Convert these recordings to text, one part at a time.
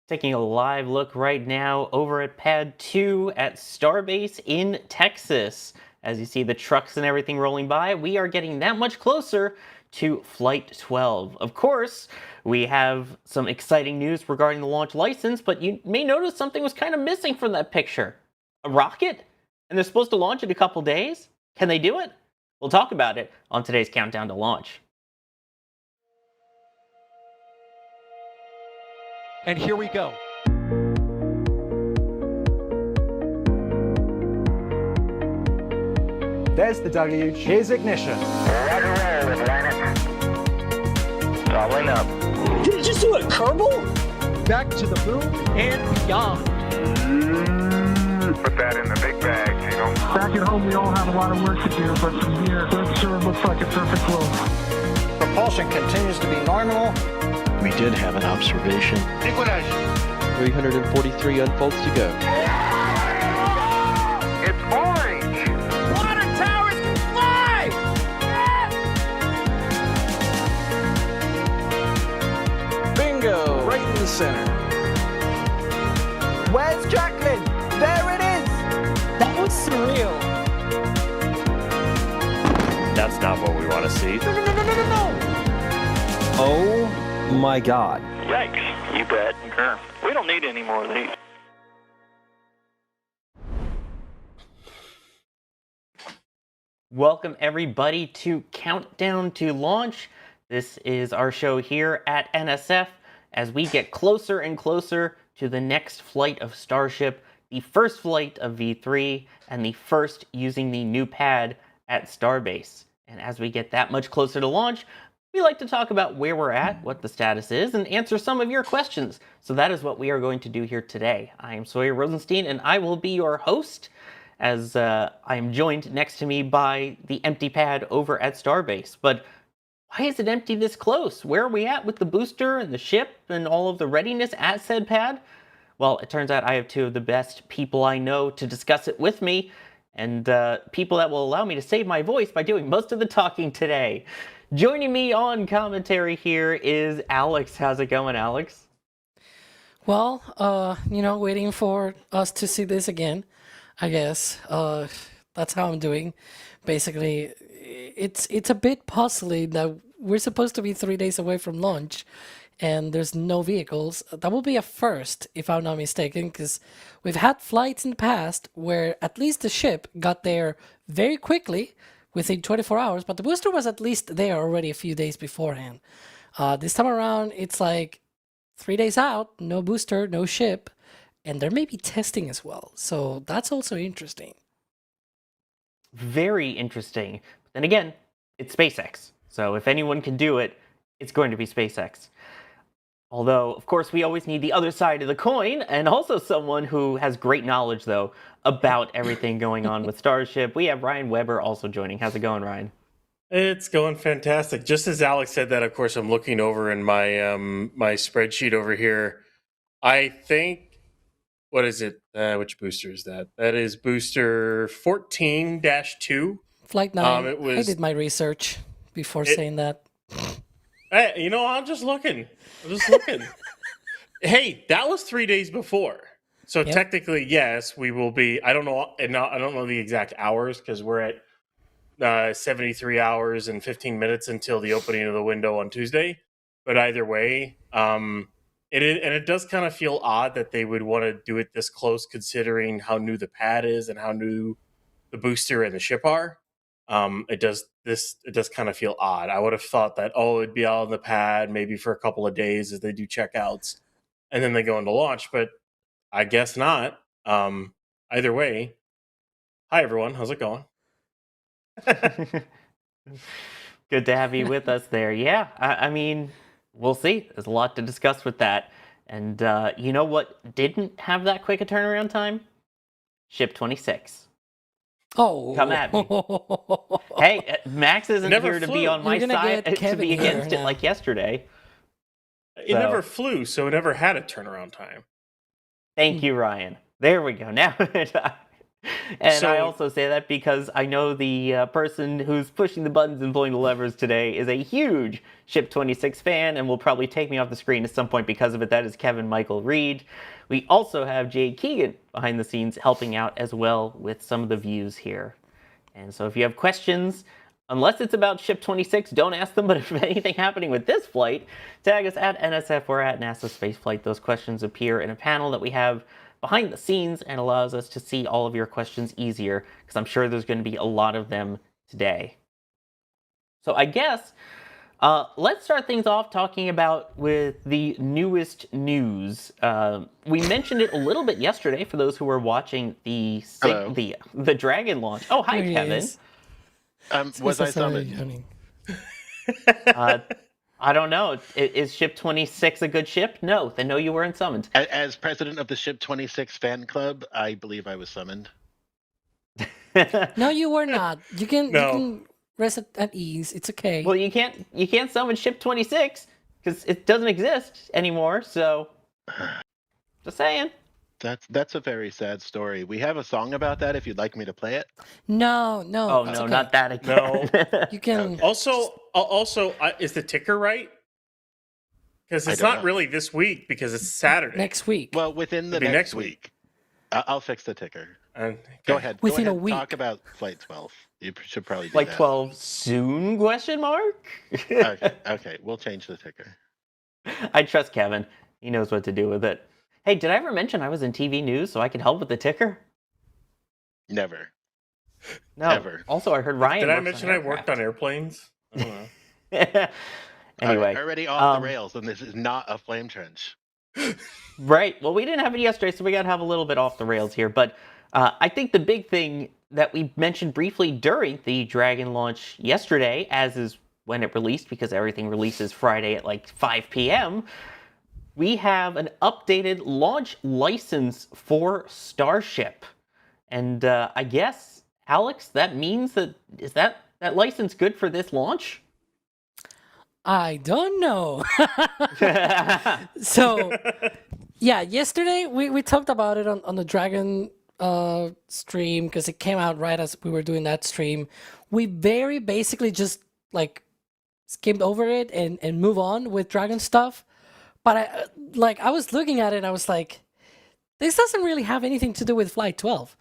Taking a live look right now over at Pad 2 at Starbase in Texas. As you see the trucks and everything rolling by, we are getting that much closer to Flight 12. Of course, we have some exciting news regarding the launch license, but you may notice something was kind of missing from that picture. A rocket? And they're supposed to launch in a couple days? Can they do it? We'll talk about it on today's Countdown to Launch. And here we go. There's the W. Here's ignition. Roger, roll, Atlantic. Following up. Did it just do a Kerbal? Back to the moon and beyond. Put that in the big bag, Gino. Back at home, we all have a lot of work to do, but from here, it sure looks like a perfect flow. Propulsion continues to be normal. We did have an observation. Equinox. 343 unfolds to go. It's orange. Water towers can fly! Bingo! Right in the center. Where's Jacqueline? There it is! That was surreal. That's not what we want to see. No! Oh my God. Yikes. You bet. Sure. We don't need any more of these. Welcome everybody to Countdown to Launch. This is our show here at NSF as we get closer and closer to the next flight of Starship, the first flight of V3, and the first using the new pad at Starbase. And as we get that much closer to launch, we like to talk about where we're at, what the status is, and answer some of your questions. So that is what we are going to do here today. I am Sawyer Rosenstein, and I will be your host, as I am joined next to me by the empty pad over at Starbase. But why is it empty this close? Where are we at with the booster and the ship and all of the readiness at said pad? Well, it turns out I have two of the best people I know to discuss it with me, and people that will allow me to save my voice by doing most of the talking today. Joining me on commentary here is Alex. How's it going, Alex? Well, waiting for us to see this again, I guess. That's how I'm doing. Basically, it's a bit puzzling that we're supposed to be 3 days away from launch, and there's no vehicles. That will be a first, if I'm not mistaken, because we've had flights in the past where at least the ship got there very quickly, within 24 hours, but the booster was at least there already a few days beforehand. This time around, it's like 3 days out, no booster, no ship, and there may be testing as well. So that's also interesting. Very interesting. But then again, it's SpaceX. So if anyone can do it, it's going to be SpaceX. Although, of course, we always need the other side of the coin, and also someone who has great knowledge, though, about everything going on with Starship. We have Ryan Weber also joining. How's it going, Ryan? It's going fantastic. Just as Alex said that, of course, I'm looking over in my my spreadsheet over here. I think, what is it? Which booster is that? That is booster 14-2. Flight 9. I did my research before saying that. Hey, I'm just looking. Hey, that was 3 days before. So technically, yes, we will be. I don't know the exact hours because we're at 73 hours and 15 minutes until the opening of the window on Tuesday. But either way, it does kind of feel odd that they would want to do it this close, considering how new the pad is and how new the booster and the ship are. It does kind of feel odd. I would have thought that, it'd be out on the pad maybe for a couple of days as they do checkouts and then they go into launch, but I guess not. Either way, hi everyone, how's it going? Good to have you with us there. Yeah, I mean, we'll see. There's a lot to discuss with that. And you know what didn't have that quick a turnaround time? Ship 26. Oh, come at me. Hey, Max isn't here to be on my side to be against it like yesterday. It never flew, so it never had a turnaround time. Thank you, Ryan. There we go. Now, And I So- also say that because I know the person who's pushing the buttons and pulling the levers today is a huge Ship 26 fan and will probably take me off the screen at some point because of it. That is Kevin Michael Reed. We also have Jay Keegan behind the scenes helping out as well with some of the views here. And so if you have questions, unless it's about Ship 26, don't ask them. But if anything happening with this flight, tag us at NSF or at NASASpaceflight. Those questions appear in a panel that we have behind the scenes and allows us to see all of your questions easier, because I'm sure there's going to be a lot of them today. So I guess let's start things off talking about with the newest news. We mentioned it a little bit yesterday for those who were watching the Dragon launch. Oh, hi, There he Kevin. is. Was I Sorry, summoned? honey. I don't know. Is Ship 26 a good ship? No, then no, you weren't summoned. As president of the Ship 26 fan club, I believe I was summoned. No, you were not. You can No. you can rest at ease. It's okay. Well, you can't summon Ship 26 because it doesn't exist anymore. So, just saying. That's a very sad story. We have a song about that if you'd like me to play it. No, Oh it's no, okay. not that again. You can Also, is the ticker right? Because I it's don't not know. really this week because it's Saturday. next week. Well, within the It'll be next next week. I'll fix the ticker. Okay. Go ahead. Within Go a ahead. week. Talk about Flight 12. You should probably do Like that. 12 soon? Question mark. Okay, we'll change the ticker. I trust Kevin. He knows what to do with it. Hey, did I ever mention I was in TV news so I could help with the ticker? Never. No. Ever. Also, I heard Ryan. Did I works mention I worked on airplanes? I don't know. Anyway, Already off um, the rails, and this is not a flame trench. right. Well, we didn't have it yesterday, so we got to have a little bit off the rails here. But I think the big thing that we mentioned briefly during the Dragon launch yesterday, as is when it released, because everything releases Friday at like 5 p.m., we have an updated launch license for Starship. And I guess, Alex, that means is that license good for this launch? I don't know. So, yeah, yesterday we talked about it on the Dragon stream because it came out right as we were doing that stream. We very basically just like skimmed over it and move on with Dragon stuff. But I was looking at it and I was like, this doesn't really have anything to do with Flight 12.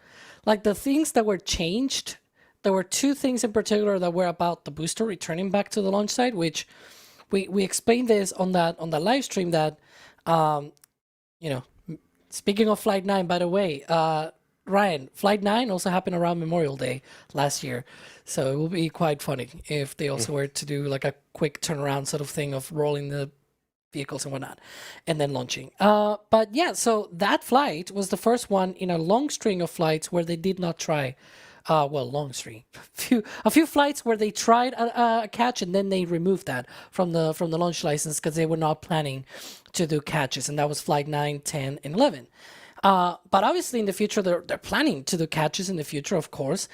Like the things that were changed, there were two things in particular that were about the booster returning back to the launch site, which we explained this on that live stream that, speaking of Flight 9, by the way, Ryan, Flight 9 also happened around Memorial Day last year. So it will be quite funny if they also were to do like a quick turnaround sort of thing of rolling the vehicles and whatnot and then launching. But yeah, so that flight was the first one in a long string of flights where they did not try long string. A few flights where they tried a catch and then they removed that from the launch license because they were not planning to do catches, and that was Flight 9, 10, and 11. But obviously in the future they're planning to do catches in the future, of course.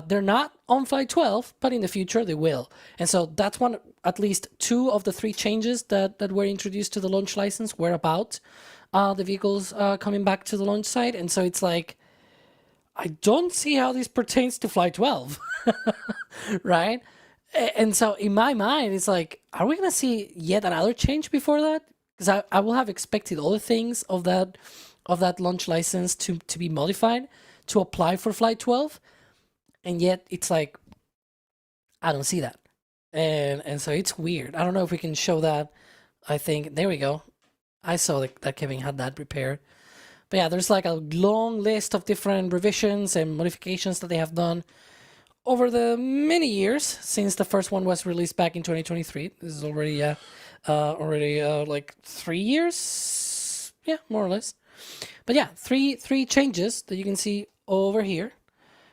They're not on Flight 12, but in the future they will. And so that's at least two of the three changes that were introduced to the launch license were about the vehicles coming back to the launch site. And so it's like, I don't see how this pertains to Flight 12, right? And so in my mind, it's like, are we going to see yet another change before that? Because I will have expected other things of that launch license to be modified to apply for Flight 12. And yet it's like, I don't see that. And so it's weird. I don't know if we can show that. I think, there we go. I saw that Kevin had that prepared. But yeah, there's like a long list of different revisions and modifications that they have done over the many years since the first one was released back in 2023. This is already like 3 years. Yeah, more or less. But yeah, three changes that you can see over here.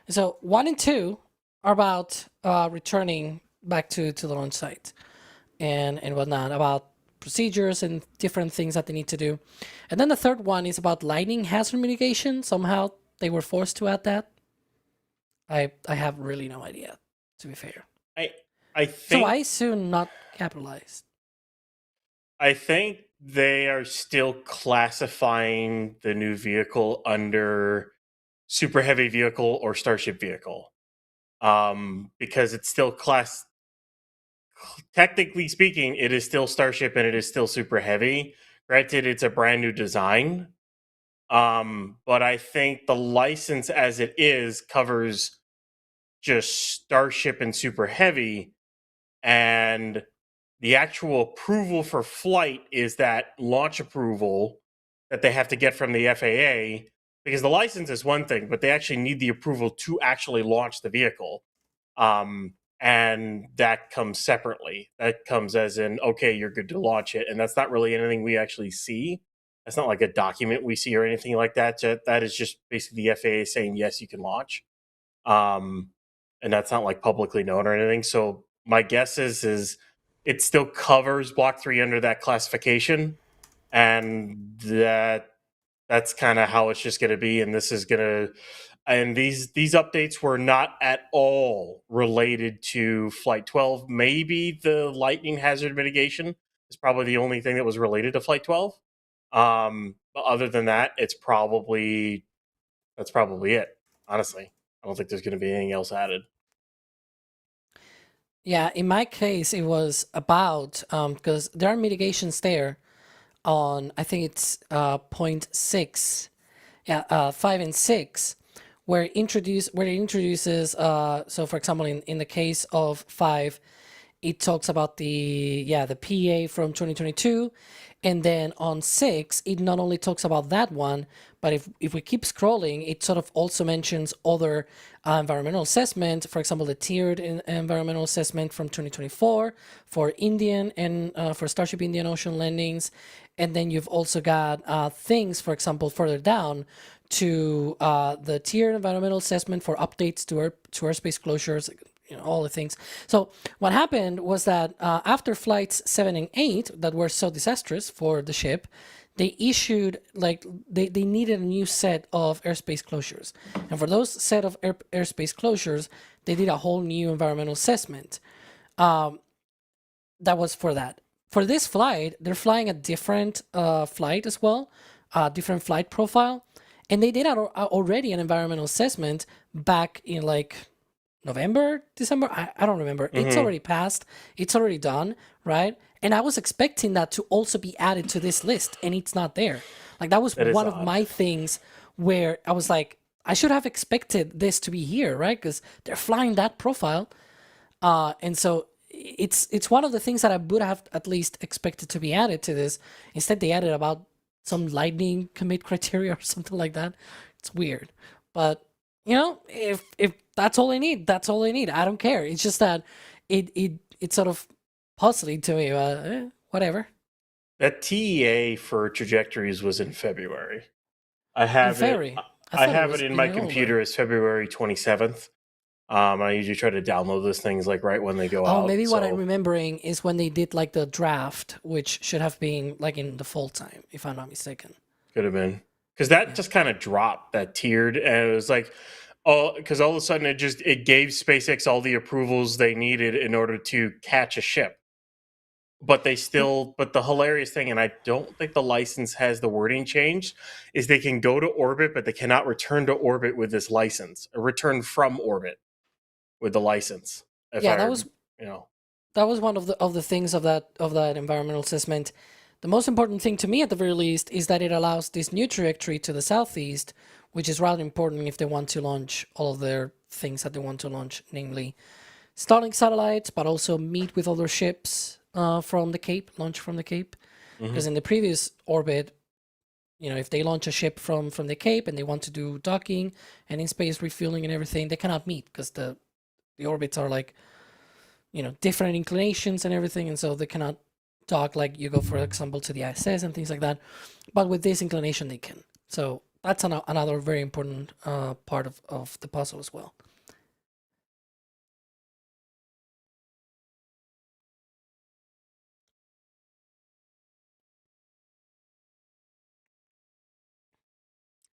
So 1 and 2 are about returning back to the launch site and whatnot, about procedures and different things that they need to do. And then the third one is about lightning hazard mitigation. Somehow they were forced to add that. I have really no idea, to be fair. I think So I assume not capitalized. I think they are still classifying the new vehicle under super heavy vehicle or Starship vehicle, because it's still technically speaking, it is still Starship and it is still super heavy. Granted, it's a brand new design, but I think the license as it is covers just Starship and super heavy, and the actual approval for flight is that launch approval that they have to get from the FAA, because the license is one thing, but they actually need the approval to actually launch the vehicle. And that comes separately. That comes as in, okay, you're good to launch it. And that's not really anything we actually see. That's not like a document we see or anything like that. That is just basically the FAA saying, yes, you can launch. And that's not like publicly known or anything. So my guess is it still covers Block 3 under that classification. And that's kind of how it's just going to be. And this is going to, and these updates were not at all related to Flight 12. Maybe the lightning hazard mitigation is probably the only thing that was related to Flight 12. But other than that, that's probably it. Honestly, I don't think there's going to be anything else added. Yeah, in my case, it was about because there are mitigations there on, I think it's 0.6, 5 and 6, where it introduces so for example in the case of 5, it talks about the PA from 2022, and then on 6 it not only talks about that one, but if we keep scrolling, it sort of also mentions other environmental assessment, for example the tiered environmental assessment from 2024 for Indian and for Starship Indian Ocean landings. And then you've also got things, for example, further down to the tiered environmental assessment for updates to airspace closures, all the things. So what happened was that after flights 7 and 8 that were so disastrous for the ship, they issued, they needed a new set of airspace closures. And for those set of airspace closures, they did a whole new environmental assessment. That was for that. For this flight, they're flying a different flight as well, different flight profile. And they did already an environmental assessment back in November, December. I don't remember. Mm-hmm. It's already passed. It's already done, right? And I was expecting that to also be added to this list, and it's not there. That was one of my things where I was like, I should have expected this to be here, right? Because they're flying that profile. And so it's one of the things that I would have at least expected to be added to this. Instead, they added about some lightning commit criteria or something like that. It's weird. But, if that's all I need, that's all I need. I don't care. It's just that it's sort of puzzling to me. Whatever. That TEA for trajectories was in February. I have it in my computer as February 27th. I usually try to download those things right when they go out. Oh, maybe what I'm remembering is when they did the draft, which should have been in the fall time, if I'm not mistaken. Could have been. Because that just kind of dropped, that tiered, and it was because all of a sudden it gave SpaceX all the approvals they needed in order to catch a ship. But but the hilarious thing, and I don't think the license has the wording changed, is they can go to orbit, but they cannot return to orbit with this license, or return from orbit with the license. That was one of the things of that environmental assessment. The most important thing to me, at the very least, is that it allows this new trajectory to the southeast, which is rather important if they want to launch all of their things that they want to launch, namely Starlink satellites, but also meet with other ships from the Cape, launch from the Cape. Because in the previous orbit, if they launch a ship from the Cape and they want to do docking and in-space refueling and everything, they cannot meet because the orbits are different inclinations and everything, and so they cannot dock you go, for example, to the ISS and things like that. But with this inclination, they can. So that's another very important part of the puzzle as well.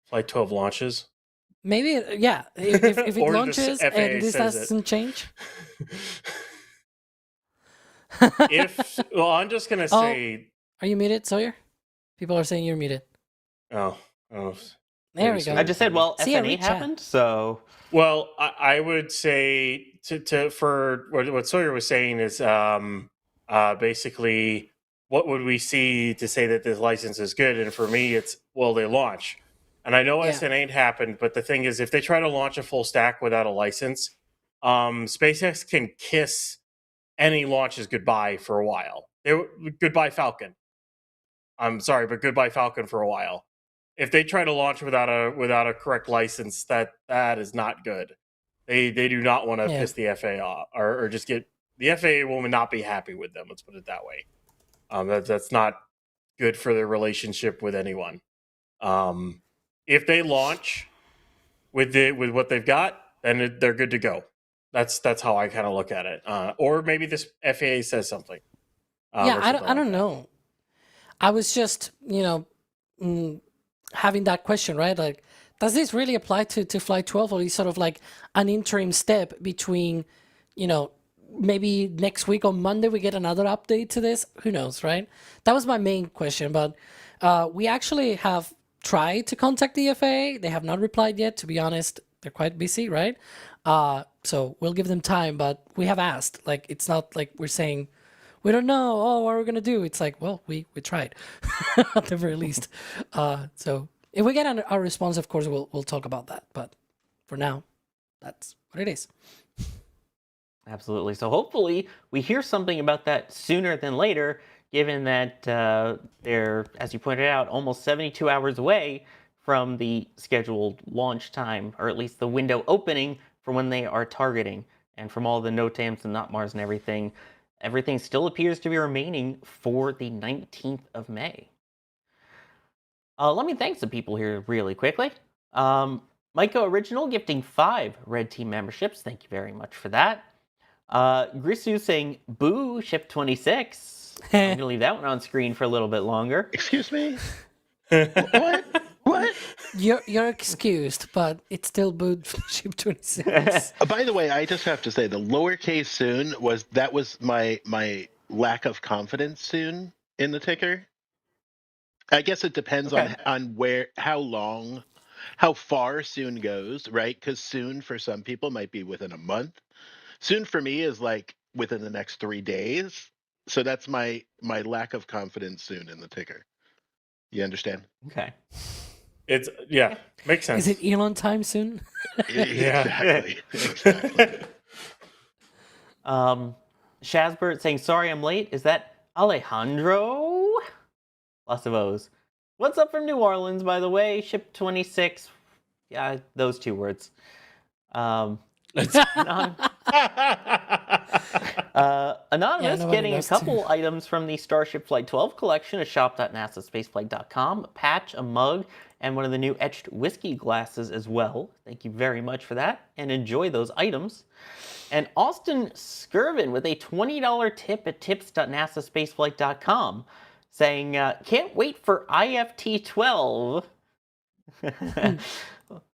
Flight 12 launches. Maybe, yeah. If it launches and this doesn't change. I'm just going to say... Are you muted, Sawyer? People are saying you're muted. Oh. There we go. I just said, well, See, I SN8 read chat. happened, so Well, I would say for what Sawyer was saying is basically what would we see to say that this license is good? And for me, it's will they launch? And I know Yeah. SN8 happened, but the thing is, if they try to launch a full stack without a license, SpaceX can kiss any launches goodbye for a while. Goodbye Falcon. I'm sorry, but goodbye Falcon for a while. If they try to launch without a correct license, that is not good. They do not want to piss the FAA off, or just get the FAA will not be happy with them. Let's put it that way. That's not good for their relationship with anyone. If they launch with what they've got, then they're good to go. That's how I kind of look at it. Or maybe this FAA says something. I don't know. I was just having that question, right? Like, does this really apply to Flight 12, or is sort of like an interim step between, maybe next week on Monday we get another update to this? Who knows, right? That was my main question. But we actually have tried to contact the FAA. They have not replied yet. To be honest, they're quite busy, right? So we'll give them time. But we have asked. Like, it's not like we're saying, we don't know. Oh, what are we gonna do? It's like, well, we tried at the very least. So if we get a response, of course, we'll talk about that. But for now, that's what it is. absolutely. So hopefully we hear something about that sooner than later, given that they're, as you pointed out, almost 72 hours away from the scheduled launch time, or at least the window opening for when they are targeting. And from all the NOTAMs and NOTMARs and everything still appears to be remaining for the 19th of May. Let me thank some people here really quickly. Maiko Original gifting 5 Red Team memberships. Thank you very much for that. Grisu saying, boo, ship 26. I'm going to leave that one on screen for a little bit longer. Excuse me? What? What? You're excused, but it's still booed from ship 26. By the way, I just have to say the lowercase soon was my lack of confidence soon in the ticker. I guess it depends on how far soon goes, right? Because soon for some people might be within a month. Soon for me is like within the next 3 days. So that's my lack of confidence soon in the ticker. You understand? Okay. It's makes sense. Is it Elon time soon? Exactly. Shazbert saying, sorry I'm late. Is that Alejandro? Lots of O's. What's up from New Orleans, by the way? Ship 26. Yeah, those 2 words. Anonymous getting a couple items from the Starship Flight 12 collection at shop.nasaspaceflight.com, a patch, a mug, and one of the new etched whiskey glasses as well. Thank you very much for that, and enjoy those items. And Austin Skirvin with a $20 tip at tips.nasaspaceflight.com saying, can't wait for IFT 12.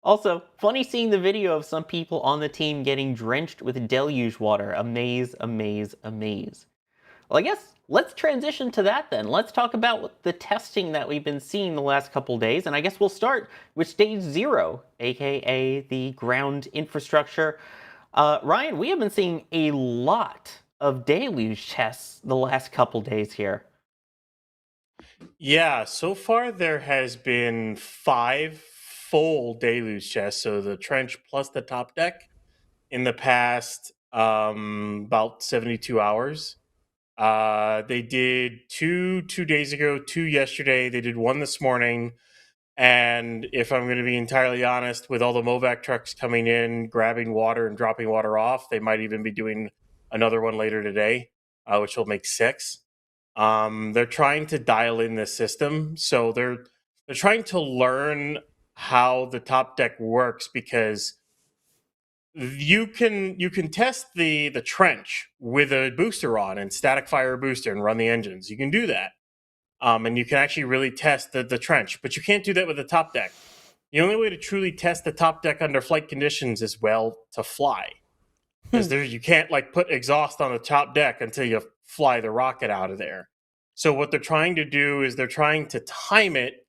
Also, funny seeing the video of some people on the team getting drenched with deluge water. Amaze, amaze, amaze. Well, I guess let's transition to that then. Let's talk about the testing that we've been seeing the last couple days. And I guess we'll start with stage 0, aka the ground infrastructure. Ryan, we have been seeing a lot of deluge tests the last couple days here. Yeah, so far there has been 5 full deluge tests, so the trench plus the top deck, in the past about 72 hours. They did 2 days ago, 2 yesterday. They did 1 this morning. And if I'm going to be entirely honest, with all the MOVAC trucks coming in, grabbing water and dropping water off, they might even be doing another one later today, which will make 6. They're trying to dial in this system, so they're trying to learn how the top deck works, because you can test the trench with a booster on and static fire a booster and run the engines. You can do that, and you can actually really test the trench, but you can't do that with the top deck. The only way to truly test the top deck under flight conditions is to fly, because you can't put exhaust on the top deck until you fly the rocket out of there. So what they're trying to do is they're trying to time it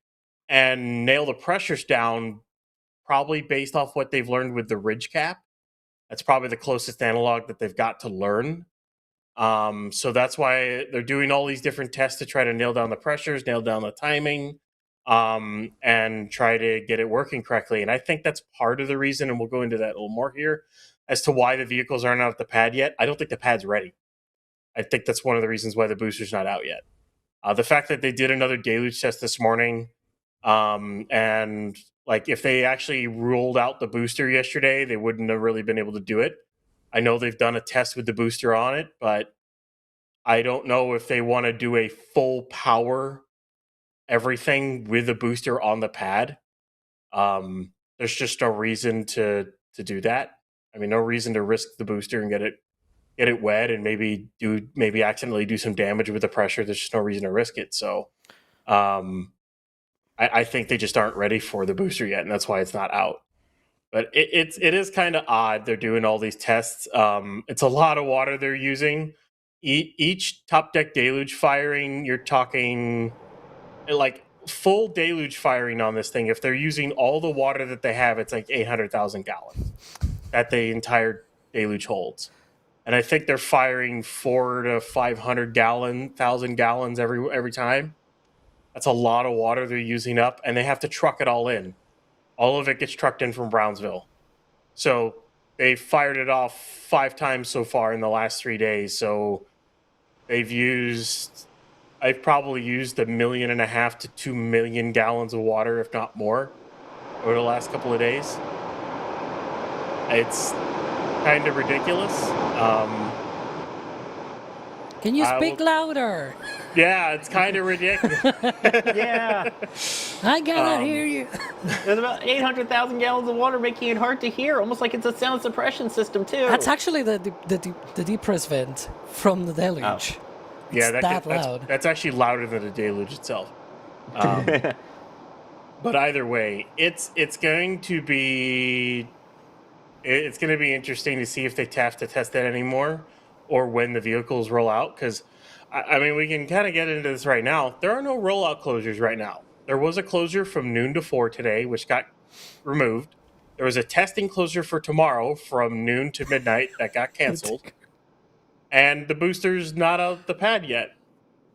and nail the pressures down, probably based off what they've learned with the ridge cap. That's probably the closest analog that they've got to learn. So that's why they're doing all these different tests to try to nail down the pressures, nail down the timing, and try to get it working correctly. And I think that's part of the reason, and we'll go into that a little more here, as to why the vehicles aren't out at the pad yet. I don't think the pad's ready. I think that's one of the reasons why the booster's not out yet. The fact that they did another deluge test this morning, and like if they actually ruled out the booster yesterday, they wouldn't have really been able to do it. I know they've done a test with the booster on it, but I don't know if they want to do a full power everything with the booster on the pad. There's just no reason to do that. I mean, no reason to risk the booster and get it wet and maybe accidentally do some damage with the pressure. There's just no reason to risk it. So I think they just aren't ready for the booster yet, and that's why it's not out. But it is kind of odd they're doing all these tests. It's a lot of water they're using. Each top deck deluge firing, you're talking like full deluge firing on this thing. If they're using all the water that they have, it's like 800,000 gallons that the entire deluge holds. And I think they're firing 400 to 500,000 gallons every time. That's a lot of water they're using up, and they have to truck it all in. All of it gets trucked in from Brownsville. So they've fired it off 5 times so far in the last 3 days. So I've probably used 1.5 million to 2 million gallons of water, if not more, over the last couple of days. It's kind of ridiculous. Can you speak louder? Yeah, it's kind of ridiculous. Yeah. I cannot hear you. There's about 800,000 gallons of water, making it hard to hear, almost like it's a sound suppression system, too. That's actually the depress vent from the deluge. Oh. Yeah, that loud. That's actually louder than the deluge itself. But either way, it's going to be interesting to see if they have to test that anymore, or when the vehicles roll out. Because I mean, we can kind of get into this right now. There are no rollout closures right now. There was a closure from noon to 4 today, which got removed. There was a testing closure for tomorrow from noon to midnight that got canceled. And the booster's not out the pad yet.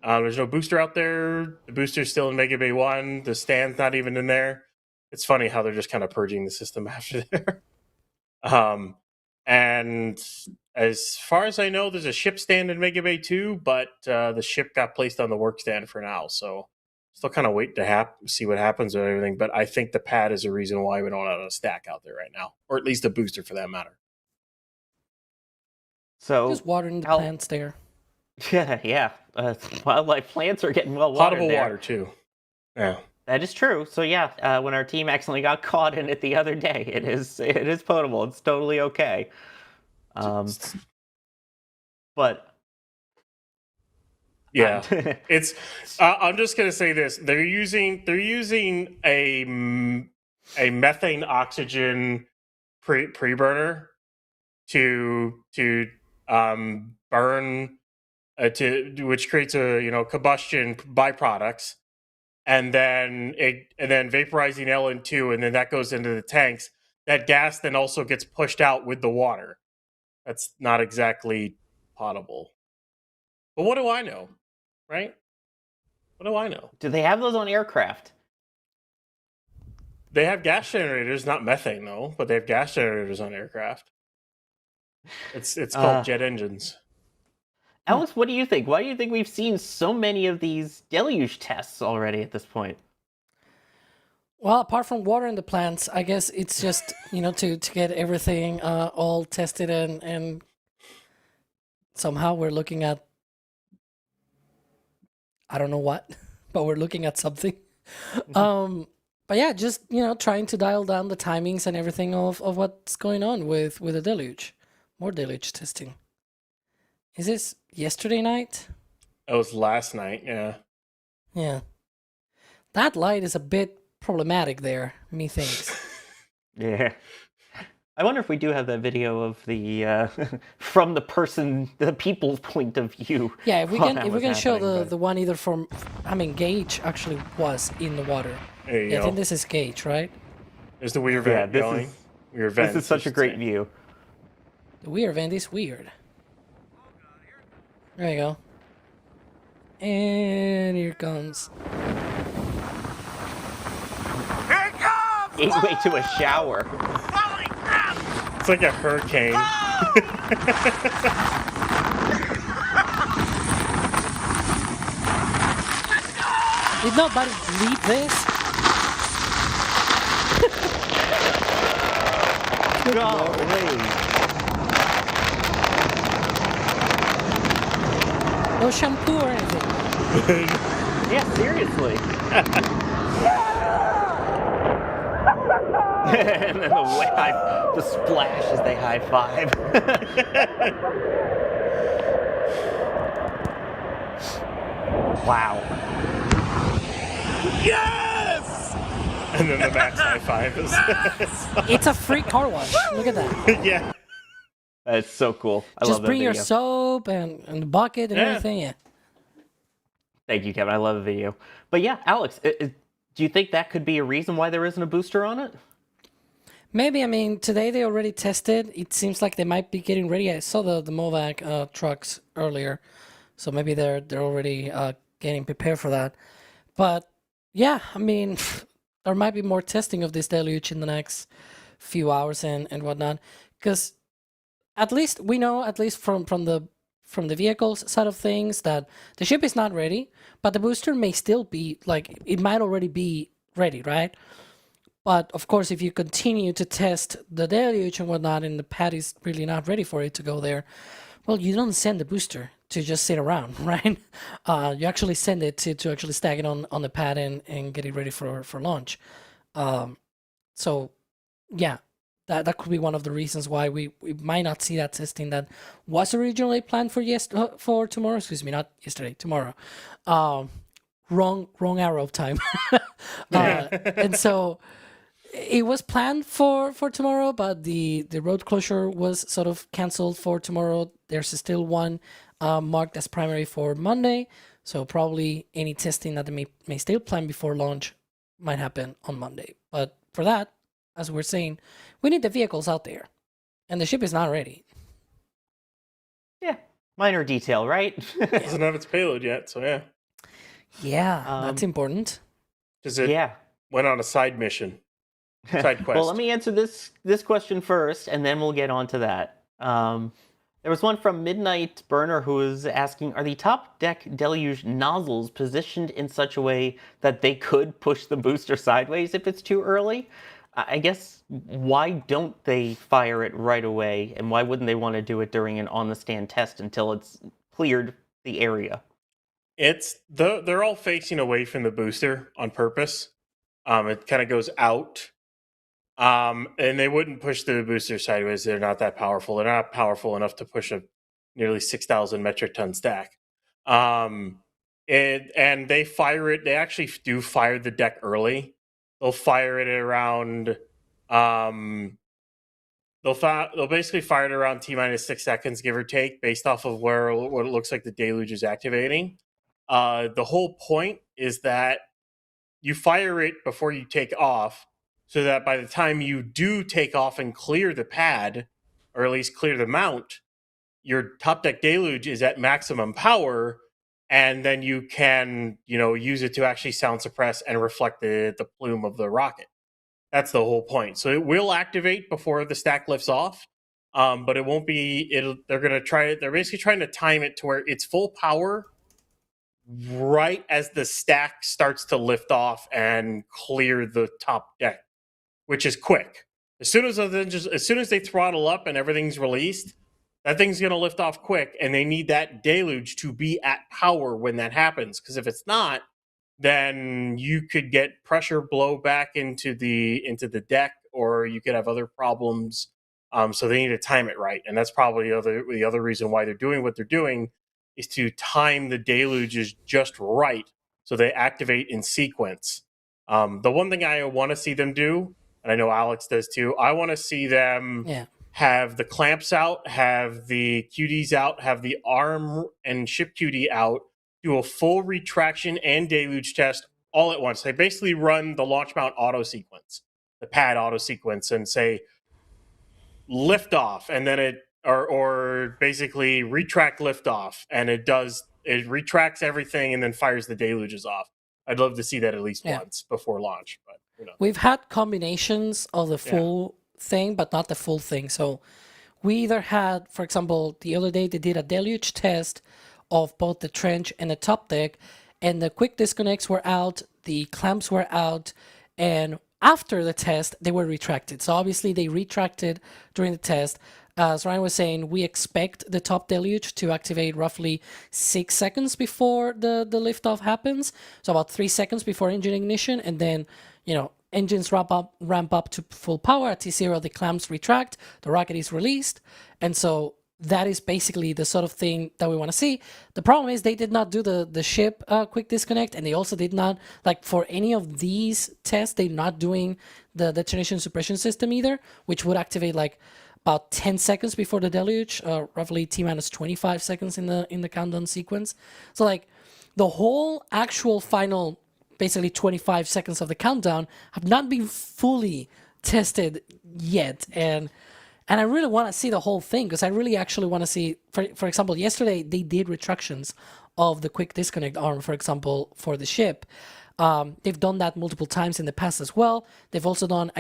There's no booster out there. The booster's still in Mega Bay 1. The stand's not even in there. It's funny how they're just kind of purging the system after there. And as far as I know, there's a ship stand in Mega Bay 2, but the ship got placed on the work stand for now. So still kind of waiting to see what happens with everything. But I think the pad is the reason why we don't have a stack out there right now, or at least a booster for that matter. So just watering the plants there. Yeah. Wildlife plants are getting well watered. Potable water too. Yeah. That is true. So yeah, when our team accidentally got caught in it the other day, it is potable. It's totally okay. But yeah, it's. I'm just gonna say this: they're using a methane oxygen pre-burner to burn which creates a combustion byproducts. And then vaporizing LN2, and then that goes into the tanks. That gas then also gets pushed out with the water. That's not exactly potable. But what do I know, right? What do I know? Do they have those on aircraft? They have gas generators, not methane though, but they have gas generators on aircraft. It's called jet engines. Alex, what do you think? Why do you think we've seen so many of these deluge tests already at this point? Well, apart from watering the plants, I guess it's just, to get everything all tested and somehow we're looking at, I don't know what, but we're looking at something. But yeah, just, trying to dial down the timings and everything of what's going on with the deluge. More deluge testing. Is this yesterday night? It was last night, yeah. Yeah. That light is a bit problematic there, methinks. Yeah. I wonder if we do have that video of the from the people's point of view. Yeah, if we on can, how if we it's can show happening, the one either from, I mean, Gage actually was in the water. There you Yeah, I go. think this is Gage, right? There's the weir Yeah, vent this going. is Weir this vents, is such I a should great say. view. The weird vent is weird. There you go. And here it comes. Gateway to a shower. It's like a hurricane. Did nobody leave this? Golly. No shampoo or anything. Yeah, seriously. And then the splash as they high five. Wow. And then the max high five is. It's a free car wash. Look at that. Yeah. That's so cool. I Just love that bring your video. soap and the bucket and Yeah. everything. Yeah. Thank you, Kevin. I love the video. But yeah, Alex, do you think that could be a reason why there isn't a booster on it? Maybe. I mean, today they already tested. It seems like they might be getting ready. I saw the Movac trucks earlier, so maybe they're already getting prepared for that. But yeah, I mean, there might be more testing of this deluge in the next few hours and whatnot, because at least we know, at least from the vehicles side of things, that the ship is not ready, but the booster may still be, like, it might already be ready, right? But of course, if you continue to test the deluge and whatnot, and the pad is really not ready for it to go there, well, you don't send the booster to just sit around, right? You actually send it to actually stack it on the pad and get it ready for launch. So, yeah, that could be one of the reasons why we might not see that testing that was originally planned for tomorrow. Excuse me, not yesterday, tomorrow. Wrong arrow of time. And so it was planned for tomorrow, but the road closure was sort of canceled for tomorrow. There's still one marked as primary for Monday, so probably any testing that they may still plan before launch might happen on Monday. But for that, as we're saying, we need the vehicles out there, and the ship is not ready. Yeah, minor detail, right? Doesn't have its payload yet, so yeah. Yeah, that's important. Because it Yeah. went on a side mission. Side quest. Well, let me answer this question first, and then we'll get on to that. There was one from Midnight Burner who was asking, are the top deck deluge nozzles positioned in such a way that they could push the booster sideways if it's too early? I guess, why don't they fire it right away, and why wouldn't they want to do it during an on-the-stand test until it's cleared the area? They're all facing away from the booster on purpose. It kind of goes out. And they wouldn't push the booster sideways. They're not that powerful. They're not powerful enough to push a nearly 6,000 metric ton stack. And they fire it. They actually do fire the deck early. They'll fire it around. They'll basically fire it around T-minus 6 seconds, give or take, based off of what it looks like the deluge is activating. The whole point is that you fire it before you take off, so that by the time you do take off and clear the pad, or at least clear the mount, your top deck deluge is at maximum power, and then you can, use it to actually sound suppress and reflect the plume of the rocket. That's the whole point. So it will activate before the stack lifts off, but it won't be. They're going to try it. They're basically trying to time it to where it's full power right as the stack starts to lift off and clear the top deck, which is quick. As soon as they throttle up and everything's released, that thing's going to lift off quick, and they need that deluge to be at power when that happens. Because if it's not, then you could get pressure blow back into the deck, or you could have other problems. So they need to time it right, and that's probably the other reason why they're doing what they're doing, is to time the deluges just right so they activate in sequence. The one thing I want to see them do and I know Alex does too. I want to see them have the clamps out, have the QDs out, have the arm and ship QD out, do a full retraction and deluge test all at once. They basically run the launch mount auto sequence, the pad auto sequence, and say lift off, and then it or basically retract lift off, and it retracts everything and then fires the deluges off. I'd love to see that at least once before launch, but we've had combinations of the full thing, but not the full thing. So we either had, for example, the other day they did a deluge test of both the trench and the top deck, and the quick disconnects were out, the clamps were out, and after the test, they were retracted. So obviously they retracted during the test. As Ryan was saying, we expect the top deluge to activate roughly 6 seconds before the liftoff happens. So about 3 seconds before engine ignition, and then, engines ramp up to full power. At T0, the clamps retract, the rocket is released. And so that is basically the sort of thing that we want to see. The problem is they did not do the ship quick disconnect, and they also did not, for any of these tests, they're not doing the detonation suppression system either, which would activate about 10 seconds before the deluge, roughly T-minus 25 seconds in the countdown sequence. So the whole actual final, basically 25 seconds of the countdown have not been fully tested yet. And I really want to see the whole thing, because I really actually want to see, for example, yesterday they did retractions of the quick disconnect arm, for example, for the ship. They've done that multiple times in the past as well. They've also done,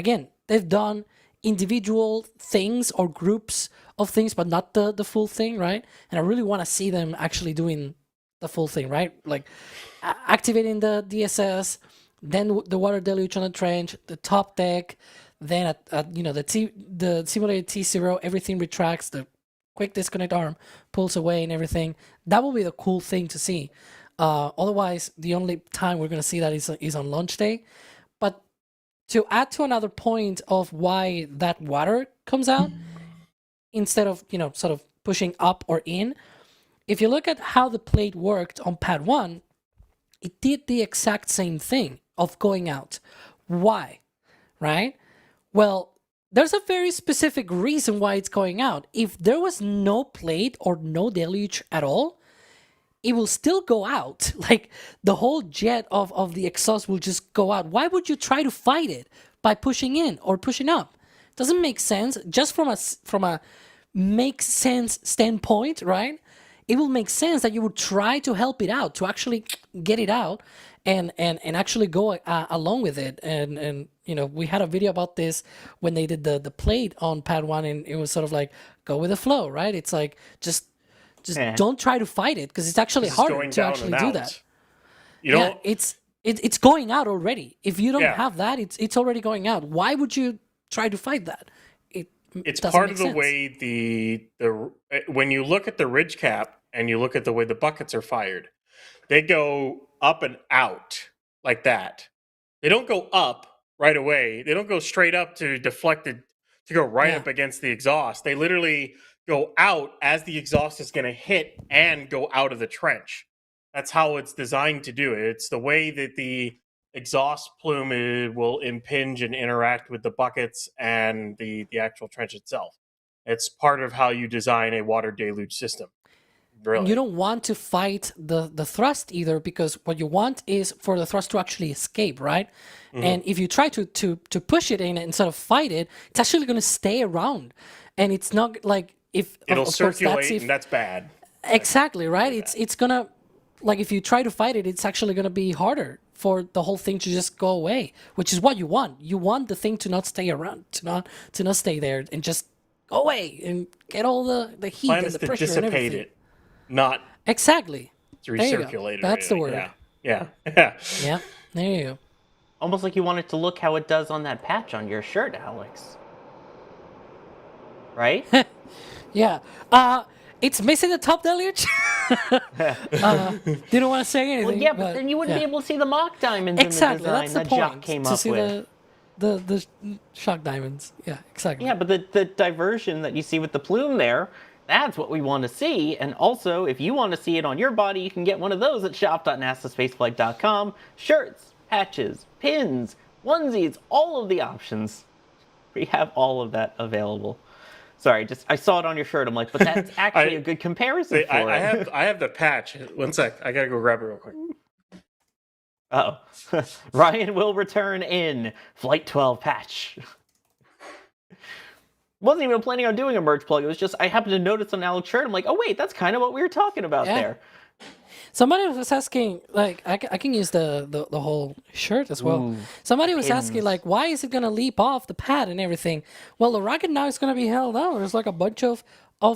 they've done individual things or groups of things, but not the full thing, right? And I really want to see them actually doing the full thing, right? Activating the DSS, then the water deluge on the trench, the top deck, then the simulated T0, everything retracts, the quick disconnect arm pulls away and everything. That will be the cool thing to see. Otherwise, the only time we're going to see that is on launch day. But to add to another point of why that water comes out, instead of, sort of pushing up or in, if you look at how the plate worked on pad 1, it did the exact same thing of going out. Why? Right? Well, there's a very specific reason why it's going out. If there was no plate or no deluge at all, it will still go out. The whole jet of the exhaust will just go out. Why would you try to fight it by pushing in or pushing up? Doesn't make sense. Just from a makes sense standpoint, right? It will make sense that you would try to help it out, to actually get it out and actually go along with it. And we had a video about this when they did the plate on pad 1, and it was sort of go with the flow, right? It's just don't try to fight it, because it's actually harder to actually do that. It's going out already. If you don't have that, it's already going out. Why would you try to fight that? It's part of the way the when you look at the ridge cap and you look at the way the buckets are fired, they go up and out like that. They don't go up right away. They don't go straight up to deflect it to go right up against the exhaust. They literally go out as the exhaust is going to hit and go out of the trench. That's how it's designed to do it. It's the way that the exhaust plume will impinge and interact with the buckets and the actual trench itself. It's part of how you design a water deluge system. Really. You don't want to fight the thrust either, because what you want is for the thrust to actually escape, right? Mm-hmm. And if you try to push it in instead of fight it, it's actually going to stay around. And it's not if it'll circulate, and that's bad. Exactly, right? It's going to, if you try to fight it, it's actually going to be harder for the whole thing to just go away, which is what you want. You want the thing to not stay around, to not stay there and just go away and get all the heat and the pressure and everything. Dissipate it, not exactly to recirculate it. That's the word. Yeah. Yeah, there you go. Almost like you want it to look how it does on that patch on your shirt, Alex. Right? Yeah. It's missing the top deluge. Didn't want to say anything. Well, yeah, but then you wouldn't be able to see the mock diamonds in the design that's the that point, Jacques came to up see with. The shock diamonds. Yeah, exactly. Yeah, but the diversion that you see with the plume there, that's what we want to see. And also, if you want to see it on your body, you can get one of those at shop.nasaspaceflight.com. Shirts, patches, pins, onesies, all of the options. We have all of that available. Sorry, just I saw it on your shirt. I'm like, but that's actually a good comparison for it. I have the patch. One sec. I gotta go grab it real quick. Oh, Ryan will return in Flight 12 patch. Wasn't even planning on doing a merch plug. It was just I happened to notice on Alex's shirt. I'm like, oh wait, that's kind of what we were talking about there. Somebody was asking, like, I can use the whole shirt as well. Somebody was asking, like, why is it gonna leap off the pad and everything? Well, the rocket now is gonna be held out. There's like a bunch of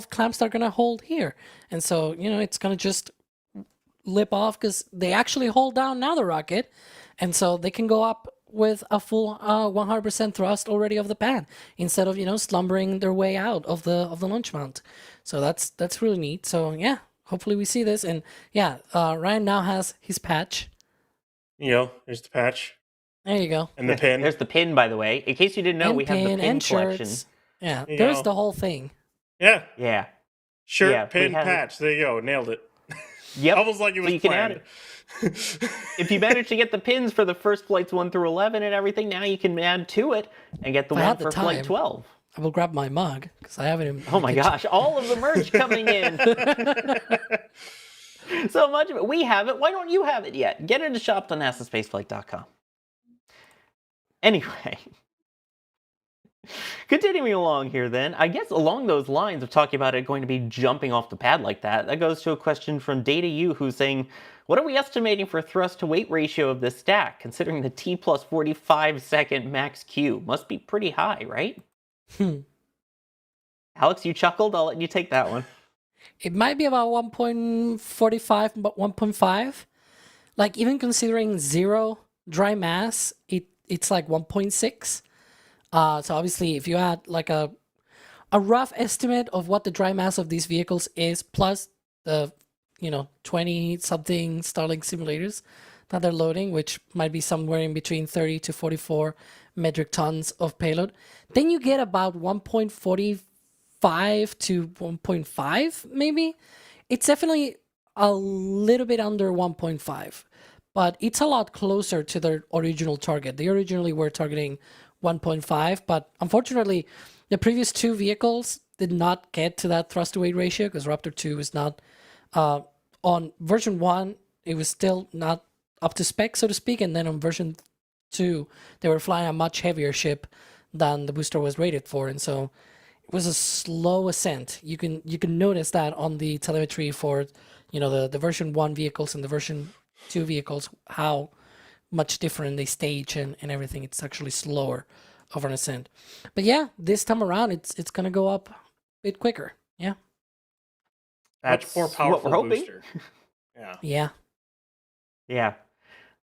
clamps that are gonna hold here, and so it's gonna just lip off because they actually hold down now the rocket, and so they can go up with a full 100% thrust already of the pad instead of slumbering their way out of the launch mount. So that's really neat. So yeah, hopefully we see this. And yeah, Ryan now has his patch. Here's the patch. There you go. And the pin. There's the pin, by the way. In case you didn't know, we have the pin collection. Yeah, there's the whole thing. Yeah. Yeah. Shirt, pin, patch. There you go. Nailed it. Yep. Almost like it was planned. If you manage to get the pins for the first flights 1 through 11 and everything, now you can add to it and get the one for flight 12. I will grab my mug because I have it in. Oh my gosh! All of the merch coming in. So much of it. We have it. Why don't you have it yet? Get it to shop.nasaspaceflight.com. Anyway. Continuing along here then, I guess along those lines of talking about it going to be jumping off the pad like that, that goes to a question from DataU who's saying, what are we estimating for thrust to weight ratio of this stack, considering the T plus 45 second max Q? Must be pretty high, right? Alex, you chuckled? I'll let you take that one. It might be about 1.45, but 1.5. Like even considering 0 dry mass, it's like 1.6. So obviously, if you add like a rough estimate of what the dry mass of these vehicles is, plus the 20-something Starlink simulators that they're loading, which might be somewhere in between 30 to 44 metric tons of payload, then you get about 1.45 to 1.5 maybe. It's definitely a little bit under 1.5, but it's a lot closer to their original target. They originally were targeting 1.5, but unfortunately the previous 2 vehicles did not get to that thrust to weight ratio because Raptor 2 is not on version 1. It was still not up to spec, so to speak, and then on version 2 they were flying a much heavier ship than the booster was rated for, and so it was a slow ascent. You can notice that on the telemetry for the version 1 vehicles and the version 2 vehicles, how much different they stage and everything. It's actually slower over an ascent. But yeah, this time around it's gonna go up a bit quicker. Yeah. That's more powerful what we're hoping. booster. Yeah. Yeah.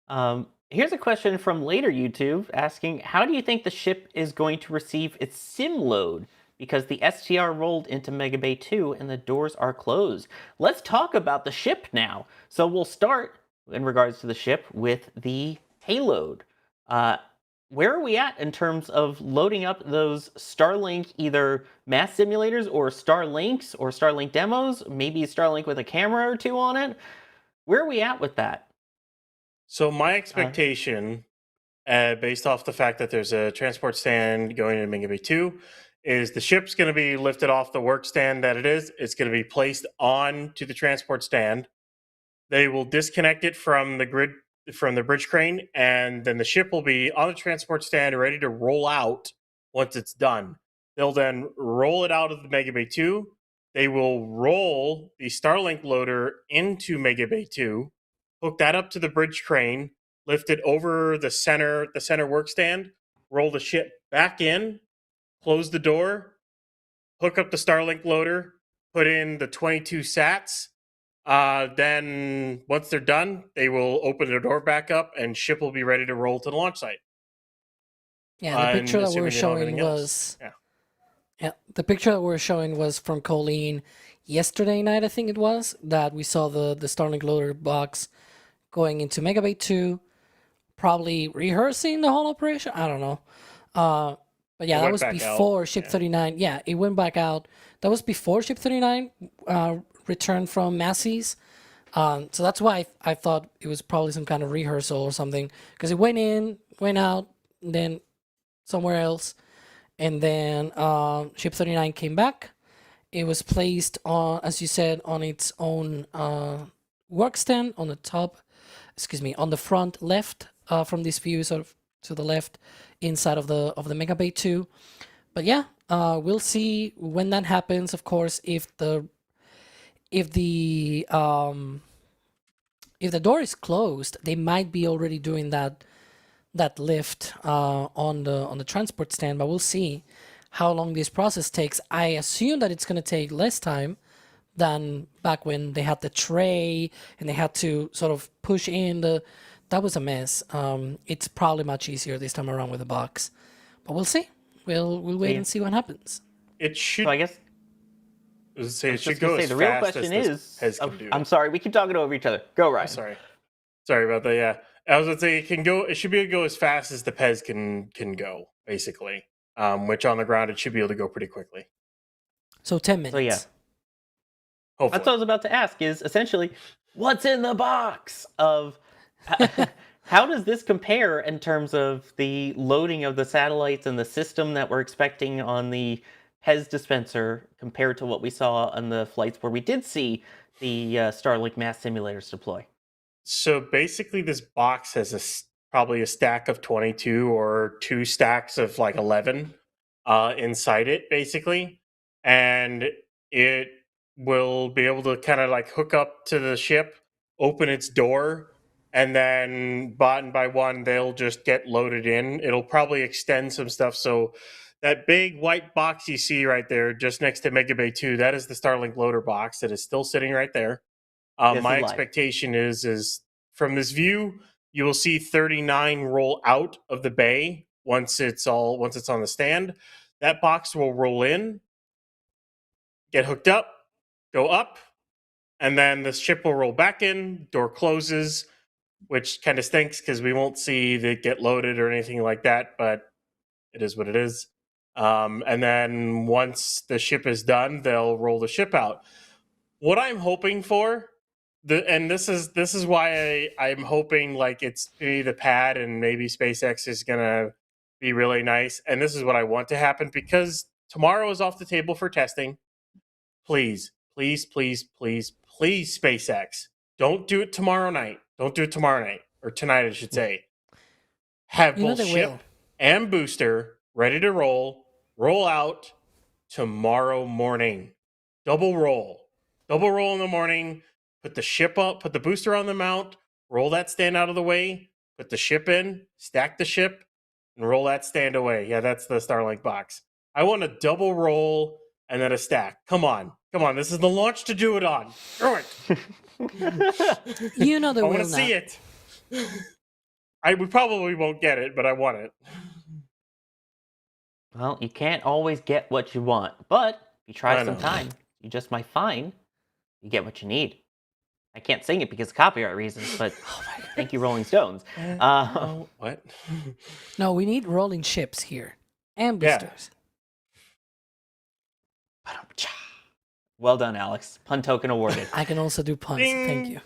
Yeah. Here's a question from later YouTube asking, how do you think the ship is going to receive its sim load? Because the STR rolled into Mega Bay 2 and the doors are closed. Let's talk about the ship now. So we'll start in regards to the ship with the payload. Where are we at in terms of loading up those Starlink either mass simulators or Starlinks or Starlink demos? Maybe Starlink with a camera or 2 on it. Where are we at with that? So my expectation, based off the fact that there's a transport stand going into Mega Bay 2, is the ship's going to be lifted off the work stand that it is. It's going to be placed on to the transport stand. They will disconnect it from the grid, from the bridge crane, and then the ship will be on the transport stand ready to roll out once it's done. They'll then roll it out of the Mega Bay 2. They will roll the Starlink loader into Mega Bay 2, hook that up to the bridge crane, lift it over the center work stand, roll the ship back in, close the door, hook up the Starlink loader, put in the 22 sats. Then once they're done, they will open the door back up and ship will be ready to roll to the launch site. Yeah, the picture that we were showing was the picture that we were showing was from Colleen yesterday night, I think it was, that we saw the Starlink loader box going into Mega Bay 2, probably rehearsing the whole operation. I don't know. But yeah, that was before Ship 39. Yeah, it went back out. That was before Ship 39 returned from Massey's. So that's why I thought it was probably some kind of rehearsal or something, because it went in, went out, then somewhere else, and then Ship 39 came back. It was placed on, as you said, on its own work stand on the top, on the front left from this view, sort of to the left inside of the Mega Bay 2. But yeah, we'll see when that happens. Of course, if the door is closed, they might be already doing that lift on the transport stand, but we'll see how long this process takes. I assume that it's going to take less time than back when they had the tray and they had to sort of push in that was a mess. It's probably much easier this time around with the box, but we'll see. We'll wait and see what happens. It should. So I guess it should go as the real fast question as is. Pez can do. I'm sorry, we keep talking over each other. Go, Ryan. Sorry about that. Yeah, I was gonna say it should be able to go as fast as the Pez can go, basically. Which on the ground it should be able to go pretty quickly. So 10 minutes. So yeah. Hopefully. That's what I was about to ask. Is essentially what's in the box of. How does this compare in terms of the loading of the satellites and the system that we're expecting on the Pez dispenser compared to what we saw on the flights where we did see the Starlink mass simulators deploy? So basically, this box has probably a stack of 22 or 2 stacks of like 11 inside it, basically. And it will be able to kind of like hook up to the ship, open its door, and then one by one, they'll just get loaded in. It'll probably extend some stuff. So that big white box you see right there, just next to Mega Bay 2, that is the Starlink loader box that is still sitting right there. My expectation is from this view, you will see 39 roll out of the bay once it's on the stand. That box will roll in, get hooked up, go up, and then the ship will roll back in, door closes, which kind of stinks because we won't see it get loaded or anything like that, but it is what it is. And then once the ship is done, they'll roll the ship out. What I'm hoping for, and this is why I'm hoping like it's maybe the pad and maybe SpaceX is gonna be really nice, and this is what I want to happen because tomorrow is off the table for testing. Please, SpaceX, don't do it tomorrow night. Don't do it tomorrow night, or tonight, I should say. Have both ship and booster ready to roll out tomorrow morning. Double roll in the morning. Put the ship up, put the booster on the mount, roll that stand out of the way, put the ship in, stack the ship, and roll that stand away. Yeah, that's the Starlink box. I want a double roll and then a stack. Come on. This is the launch to do it on. Do it. You know the I want to see it. We probably won't get it, but I want it. Well, you can't always get what you want, but if you try some time, you just might find you get what you need. I can't sing it because of copyright reasons, but thank you, Rolling Stones. What? No, we need rolling ships here and boosters. Yeah. Well done, Alex. Pun token awarded. I can also do puns. Ding. Thank you.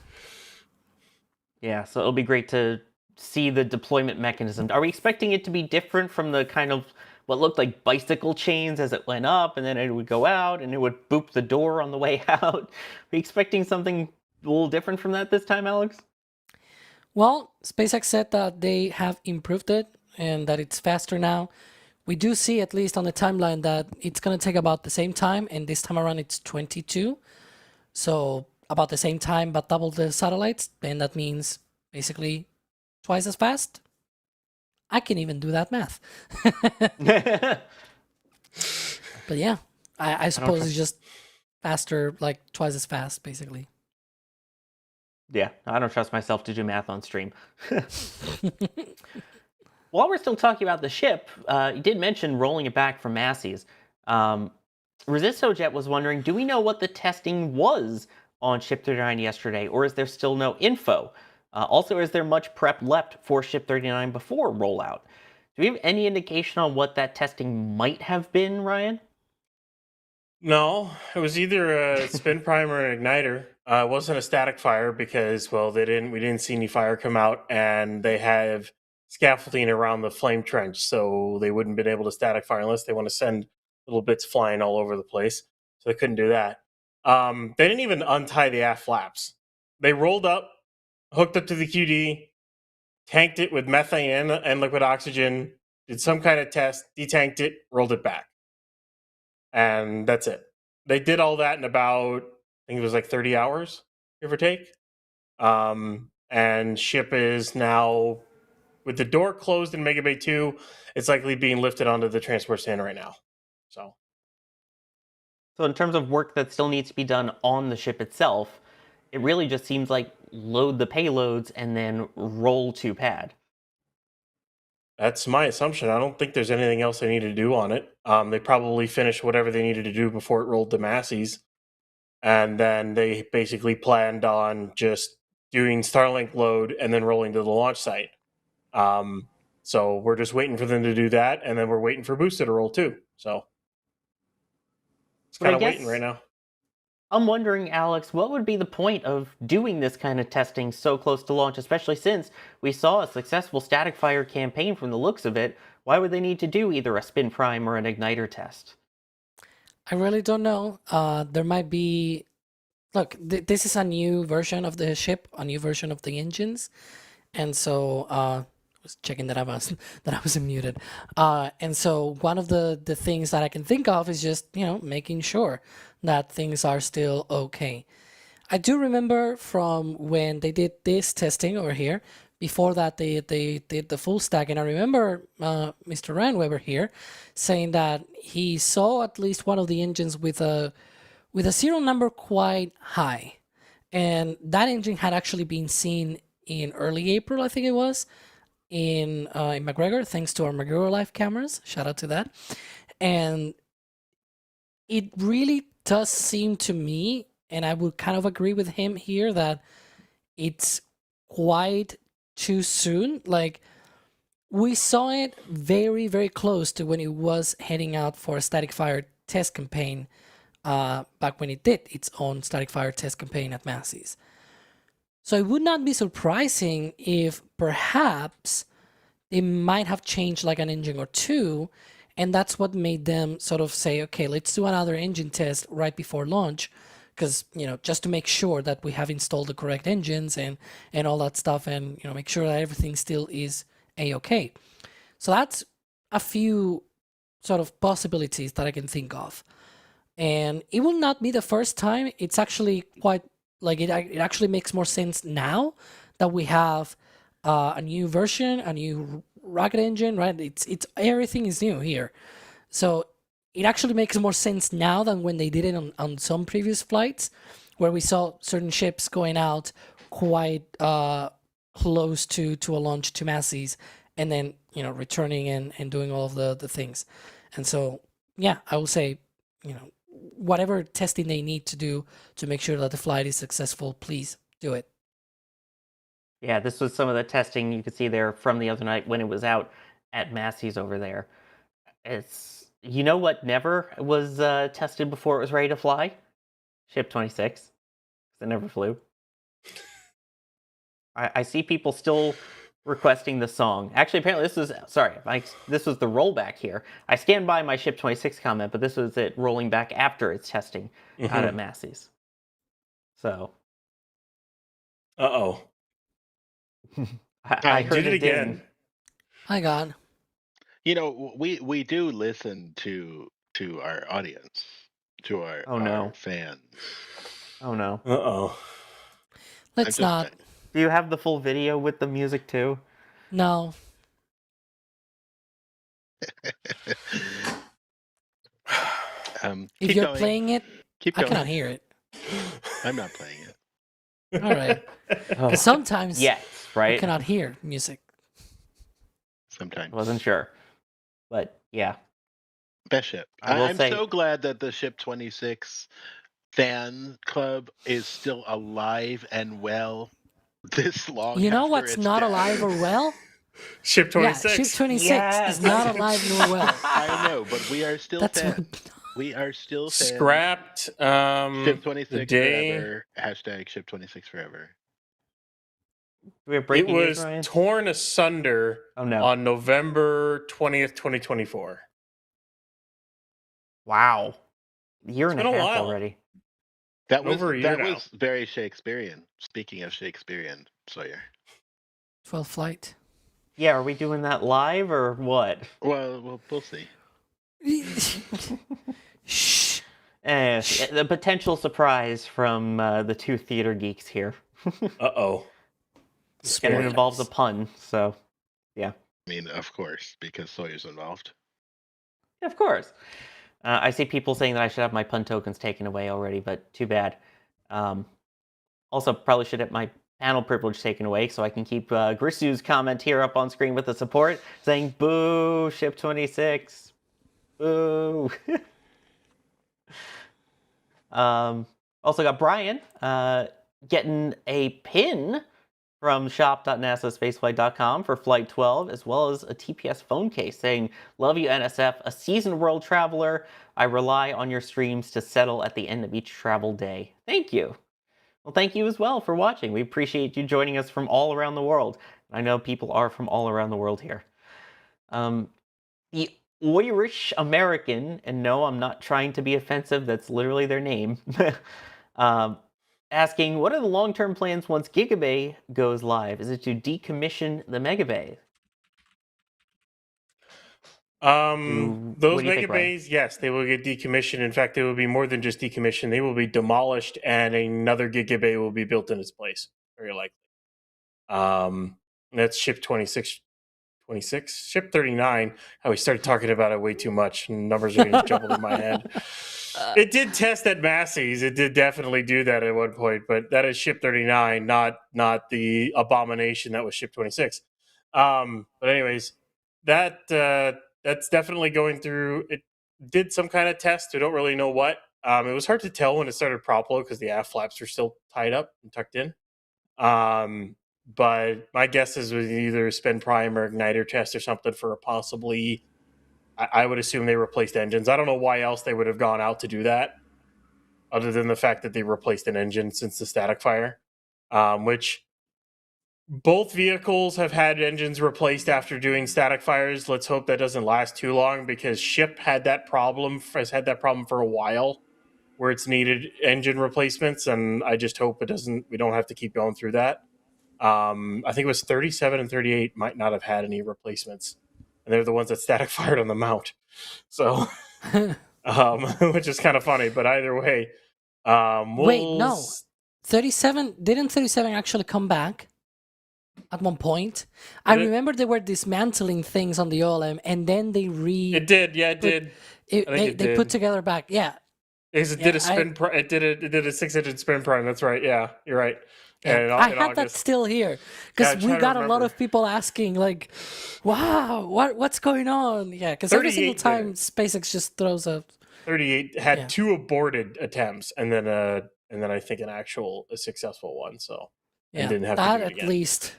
Yeah, so it'll be great to see the deployment mechanism. Are we expecting it to be different from the kind of what looked like bicycle chains as it went up, and then it would go out, and it would boop the door on the way out? Are we expecting something a little different from that this time, Alex? Well, SpaceX said that they have improved it and that it's faster now. We do see, at least on the timeline, that it's going to take about the same time, and this time around it's 22. So about the same time, but double the satellites, and that means basically twice as fast. I can even do that math. But yeah, I suppose it's just faster, like twice as fast, basically. Yeah, I don't trust myself to do math on stream. While we're still talking about the ship, you did mention rolling it back from Massey's. ResistoJet was wondering, do we know what the testing was on Ship 39 yesterday, or is there still no info? Also, is there much prep left for Ship 39 before rollout? Do we have any indication on what that testing might have been, Ryan? No, it was either a spin prime or an igniter. It wasn't a static fire because, well, we didn't see any fire come out, and they have scaffolding around the flame trench, so they wouldn't have been able to static fire unless they want to send little bits flying all over the place. So they couldn't do that. They didn't even untie the aft flaps. They rolled up, hooked up to the QD, tanked it with methane and liquid oxygen, did some kind of test, detanked it, rolled it back. And that's it. They did all that in about, I think it was like 30 hours, give or take. And ship is now, with the door closed in Mega Bay 2, it's likely being lifted onto the transport stand right now. So in terms of work that still needs to be done on the ship itself, it really just seems like load the payloads and then roll to pad. that's my assumption. I don't think there's anything else they need to do on it. They probably finished whatever they needed to do before it rolled to Massey's. And then they basically planned on just doing Starlink load and then rolling to the launch site. So we're just waiting for them to do that, and then we're waiting for Booster to roll too. So it's kind of waiting right now. I'm wondering, Alex, what would be the point of doing this kind of testing so close to launch, especially since we saw a successful static fire campaign from the looks of it? Why would they need to do either a spin prime or an igniter test? I really don't know. There might be... Look, this is a new version of the ship, a new version of the engines. And so... I was checking that I was muted. And so one of the things that I can think of is just, making sure that things are still okay. I do remember from when they did this testing over here. Before that, they did the full stack, and I remember Mr. Ryan Weber here saying that he saw at least one of the engines with a serial number quite high, and that engine had actually been seen in early April, I think it was, in McGregor, thanks to our McGregor Live cameras. Shout out to that. And it really does seem to me, and I would kind of agree with him here, that it's quite too soon. Like, we saw it very, very close to when it was heading out for a static fire test campaign, back when it did its own static fire test campaign at Massey's. So it would not be surprising if perhaps they might have changed like an engine or two, and that's what made them sort of say, okay, let's do another engine test right before launch, because, just to make sure that we have installed the correct engines and all that stuff, and, make sure that everything still is A-okay. So that's a few sort of possibilities that I can think of. And it will not be the first time. It's actually quite, like, it actually makes more sense now that we have a new version, a new rocket engine, right? It's everything is new here. So it actually makes more sense now than when they did it on some previous flights, where we saw certain ships going out quite close to a launch to Massey's, and then, returning and doing all of the things. And so, yeah, I will say, whatever testing they need to do to make sure that the flight is successful, please do it. Yeah, this was some of the testing you could see there from the other night when it was out at Massey's over there. It's, what never was tested before it was ready to fly? Ship 26. It never flew. I see people still requesting the song. Actually, apparently this was the rollback here. I stand by my Ship 26 comment, but this was it rolling back after its testing out at Massey's. So. Uh-oh. I heard did it again. Hi, God. We do listen to our audience, to our fans. Oh no. Uh-oh. Let's not. Do you have the full video with the music too? No. If you're playing it, I cannot hear it. I'm not playing it. All right. Because sometimes right? I cannot hear music. Sometimes. Wasn't sure. But yeah. Best ship. I'm so glad that the Ship 26 fan club is still alive and well this long. You know what's not alive or well? Ship 26. Yeah, Ship 26 is not alive nor well. I know, but we are still fans. We are still fans. Scrapped. Ship 26 forever. Hashtag Ship 26 forever. we have It breaking news, was Ryan? torn asunder Oh no! on November 20th, 2024. Wow, a year and a been a half while. already. That was Over a year that now. was very Shakespearean. Speaking of Shakespearean, Sawyer. 12 flight. Yeah, are we doing that live or what? Well, we'll see. Shh. The potential surprise from the two theater geeks here. Uh-oh. And it involves a pun, so yeah. I mean, of course, because Sawyer's involved. Of course. I see people saying that I should have my pun tokens taken away already, but too bad. Also, probably should have my panel privilege taken away so I can keep Grisu's comment here up on screen with the support saying, boo, ship 26. Boo. Also got Brian getting a pin from shop.nasaspaceflight.com for Flight 12, as well as a TPS phone case saying, love you, NSF, a seasoned world traveler. I rely on your streams to settle at the end of each travel day. Thank you. Well, thank you as well for watching. We appreciate you joining us from all around the world. I know people are from all around the world here. The Irish American, and no, I'm not trying to be offensive, that's literally their name, asking, what are the long-term plans once Gigabay goes live? Is it to decommission the Megabay? Those megabays, yes, they will get decommissioned. In fact, they will be more than just decommissioned. They will be demolished, and another gigabay will be built in its place, very likely. That's ship 26, ship 39. How we started talking about it way too much. Numbers are getting jumbled in my head. It did test at Massey's. It did definitely do that at one point, but that is ship 39, not the abomination that was ship 26. But anyways, that's definitely going through. It did some kind of test. We don't really know what. It was hard to tell when it started prop load because the aft flaps were still tied up and tucked in. But my guess is with either spin prime or igniter test or something for a possibly. I would assume they replaced engines. I don't know why else they would have gone out to do that, other than the fact that they replaced an engine since the static fire, which both vehicles have had engines replaced after doing static fires. Let's hope that doesn't last too long because Ship has had that problem for a while where it's needed engine replacements, and I just hope we don't have to keep going through that. I think it was 37 and 38 might not have had any replacements. And they're the ones that static fired on the mount. So, which is kind of funny, but either way. Wait, no. 37, didn't 37 actually come back at one point? I remember they were dismantling things on the OLM and then they It did, yeah, it did. They put together back, yeah. It did a spin. It did a 6-engine spin prime. That's right. Yeah, you're right. Yeah, I had that still here because we got a lot of people asking, like, "Wow, what's going on?" Yeah, because every single time SpaceX just throws a 38 had two aborted attempts, and then I think a successful one. So yeah, didn't have that to do it again. At least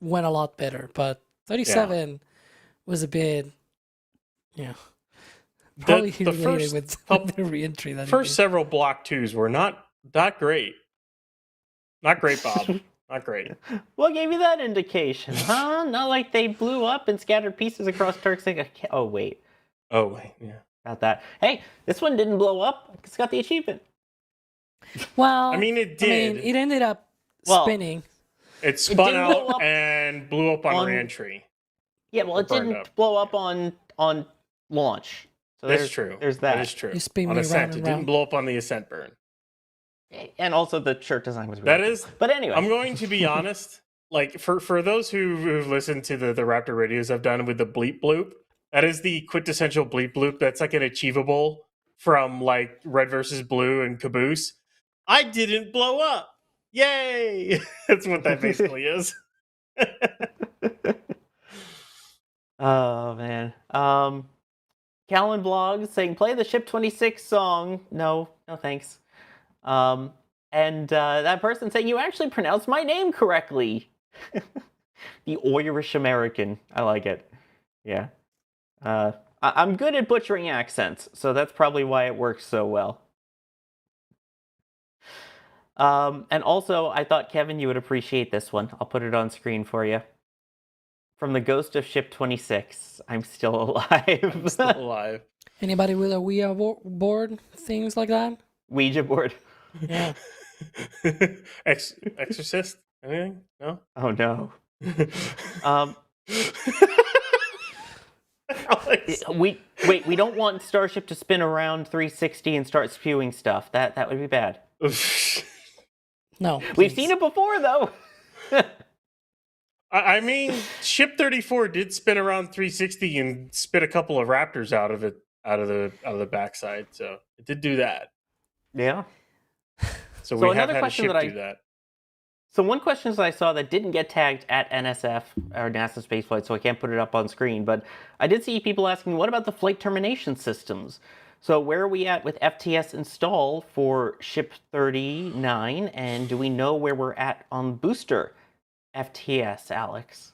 went a lot better. But 37 was a bit, probably humiliated with the reentry. First several Block 2s were not great. Not great, Bob. Not great. What gave you that indication, huh? Not like they blew up and scattered pieces across Turks. Oh, wait. Yeah. About that. Hey, this one didn't blow up. It's got the achievement. Well, I mean, it did. It ended up spinning. It spun out and blew up on reentry. Yeah, well, it didn't blow up on launch. So that's true. There's that. That is true. You spin on me ascent, round it and didn't round. blow up on the ascent burn. And also the shirt design was really cool. But anyway. I'm going to be honest. Like for those who've listened to the Raptor radios I've done with the bleep bloop, that is the quintessential bleep bloop. That's like an achievable from like Red versus Blue and Caboose. I didn't blow up. Yay! That's what that basically is. Oh man. Callan Blog saying play the Ship 26 song. No thanks. And that person saying you actually pronounced my name correctly. The Irish American. I like it. Yeah. I'm good at butchering accents, so that's probably why it works so well. And also, I thought, Kevin, you would appreciate this one. I'll put it on screen for you. From the ghost of Ship 26, I'm still alive. I'm still alive. Anybody with a Ouija board, things like that? Ouija board. Yeah. Exorcist? Anything? No? Oh, no. Um, Alex. we don't want Starship to spin around 360 and start spewing stuff. That would be bad. No. We've please. seen it before, though. I mean, Ship 34 did spin around 360 and spit a couple of raptors out of the backside, so it did do that. Yeah. So So we have another had a question ship that do that. So one question that I saw that didn't get tagged at NSF or NASA Spaceflight, so I can't put it up on screen, but I did see people asking, what about the flight termination systems? So where are we at with FTS install for Ship 39, and do we know where we're at on booster FTS, Alex?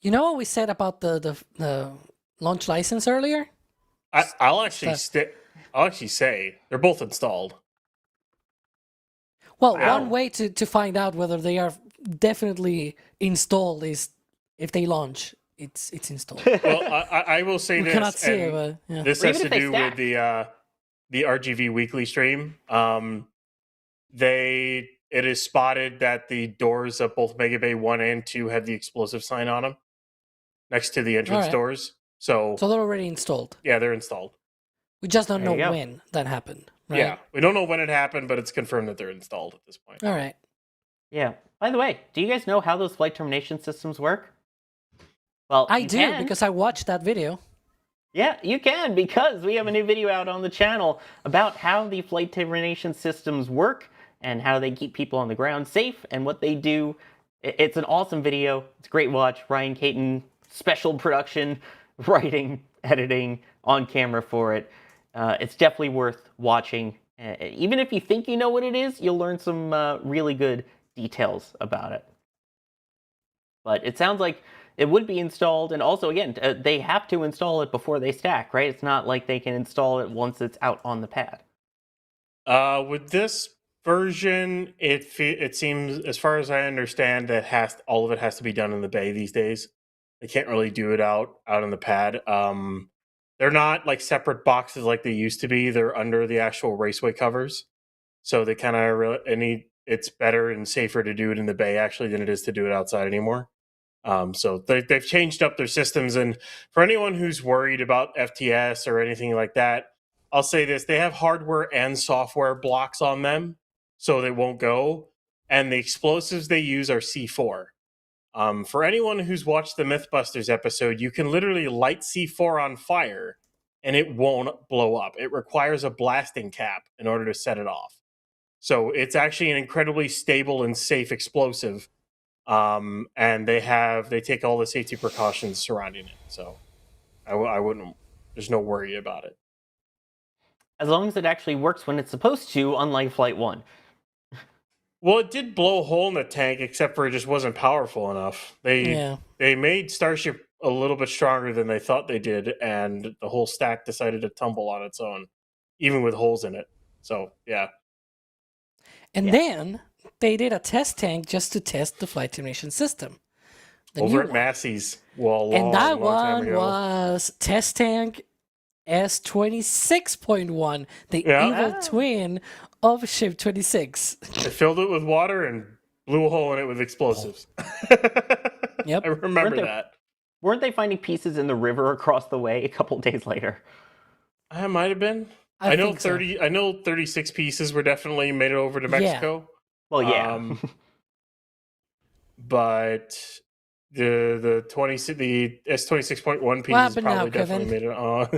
You know what we said about the launch license earlier? I'll actually say they're both installed. Well, Wow. one way to find out whether they are definitely installed is if they launch, it's installed. Well, I will say We this. cannot see it, and but yeah. This Or has even to if they do stack. with the RGV weekly stream. It is spotted that the doors of both Mega Bay 1 and 2 have the explosive sign on them next to the entrance Alright. doors. So So they're already installed. yeah, they're installed. We just don't There know you go. when that happened, right? Yeah, we don't know when it happened, but it's confirmed that they're installed at this point. All right. Yeah. By the way, do you guys know how those flight termination systems work? Well, I you do can. because I watched that video. Yeah, you can, because we have a new video out on the channel about how the flight termination systems work and how they keep people on the ground safe and what they do. It's an awesome video. It's a great watch. Ryan Caton, special production, writing, editing, on camera for it. It's definitely worth watching. Even if you think you know what it is, you'll learn some really good details about it. But it sounds like it would be installed, and also, again, they have to install it before they stack, right? It's not like they can install it once it's out on the pad. With this version, it seems, as far as I understand, that all of it has to be done in the bay these days. They can't really do it out on the pad. They're not like separate boxes like they used to be. They're under the actual raceway covers, so they kind of it's better and safer to do it in the bay actually than it is to do it outside anymore. So they've changed up their systems, and for anyone who's worried about FTS or anything like that, I'll say this: they have hardware and software blocks on them, so they won't go. And the explosives they use are C4. For anyone who's watched the Mythbusters episode, you can literally light C4 on fire and it won't blow up. It requires a blasting cap in order to set it off. So it's actually an incredibly stable and safe explosive. And they take all the safety precautions surrounding it. So I wouldn't, there's no worry about it. As long as it actually works when it's supposed to, unlike Flight 1. Well, it did blow a hole in the tank, except for it just wasn't powerful enough. They made Starship a little bit stronger than they thought they did, and the whole stack decided to tumble on its own, even with holes in it. So, yeah. And then they did a test tank just to test the flight termination system. The Over new at one. Massey's. Well, And that long time one ago. was test tank S26.1, the evil twin of Ship 26. They filled it with water and blew a hole in it with explosives. Yep. I remember that. Weren't they finding pieces in the river across the way a couple days later? I might have been. I know think so. 30. I know 36 pieces were definitely made it over to Mexico. Well, yeah. But the S26.1 pieces happened now, probably definitely Kevin? made it on.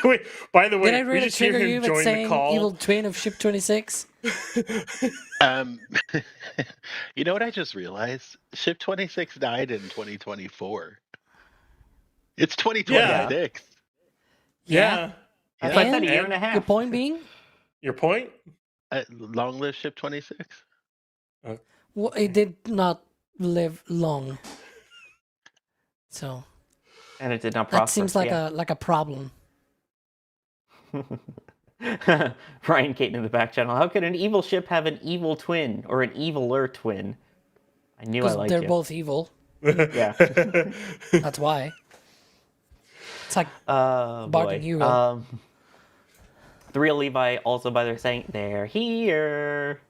Wait, by the way, Did I we really just hear trigger you him with join the saying call. evil twin of Ship 26? You know what I just realized? Ship 26 died in 2024. It's 2026. Yeah. That's why I said a And year and a half. your point being? Your point? Long live Ship 26. Well, it did not live long. So And it did not that prosper. seems like yeah. a problem. Brian Caton in the back channel. How could an evil ship have an evil twin or an eviler twin? I knew I Because liked they're you. both evil. Yeah. That's why. It's like Bart boy. and Hugo. The real Levi also, by their saying, they're here.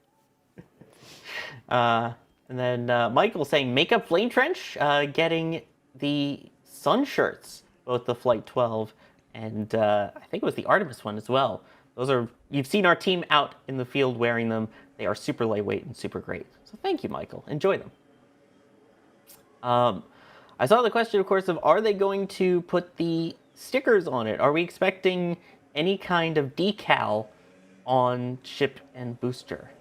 And then Michael saying, Makeup Flame Trench, getting the sun shirts, both the Flight 12 and I think it was the Artemis one as well. Those are, you've seen our team out in the field wearing them. They are super lightweight and super great. So thank you, Michael. Enjoy them. I saw the question, of course, of are they going to put the stickers on it? Are we expecting any kind of decal on ship and booster?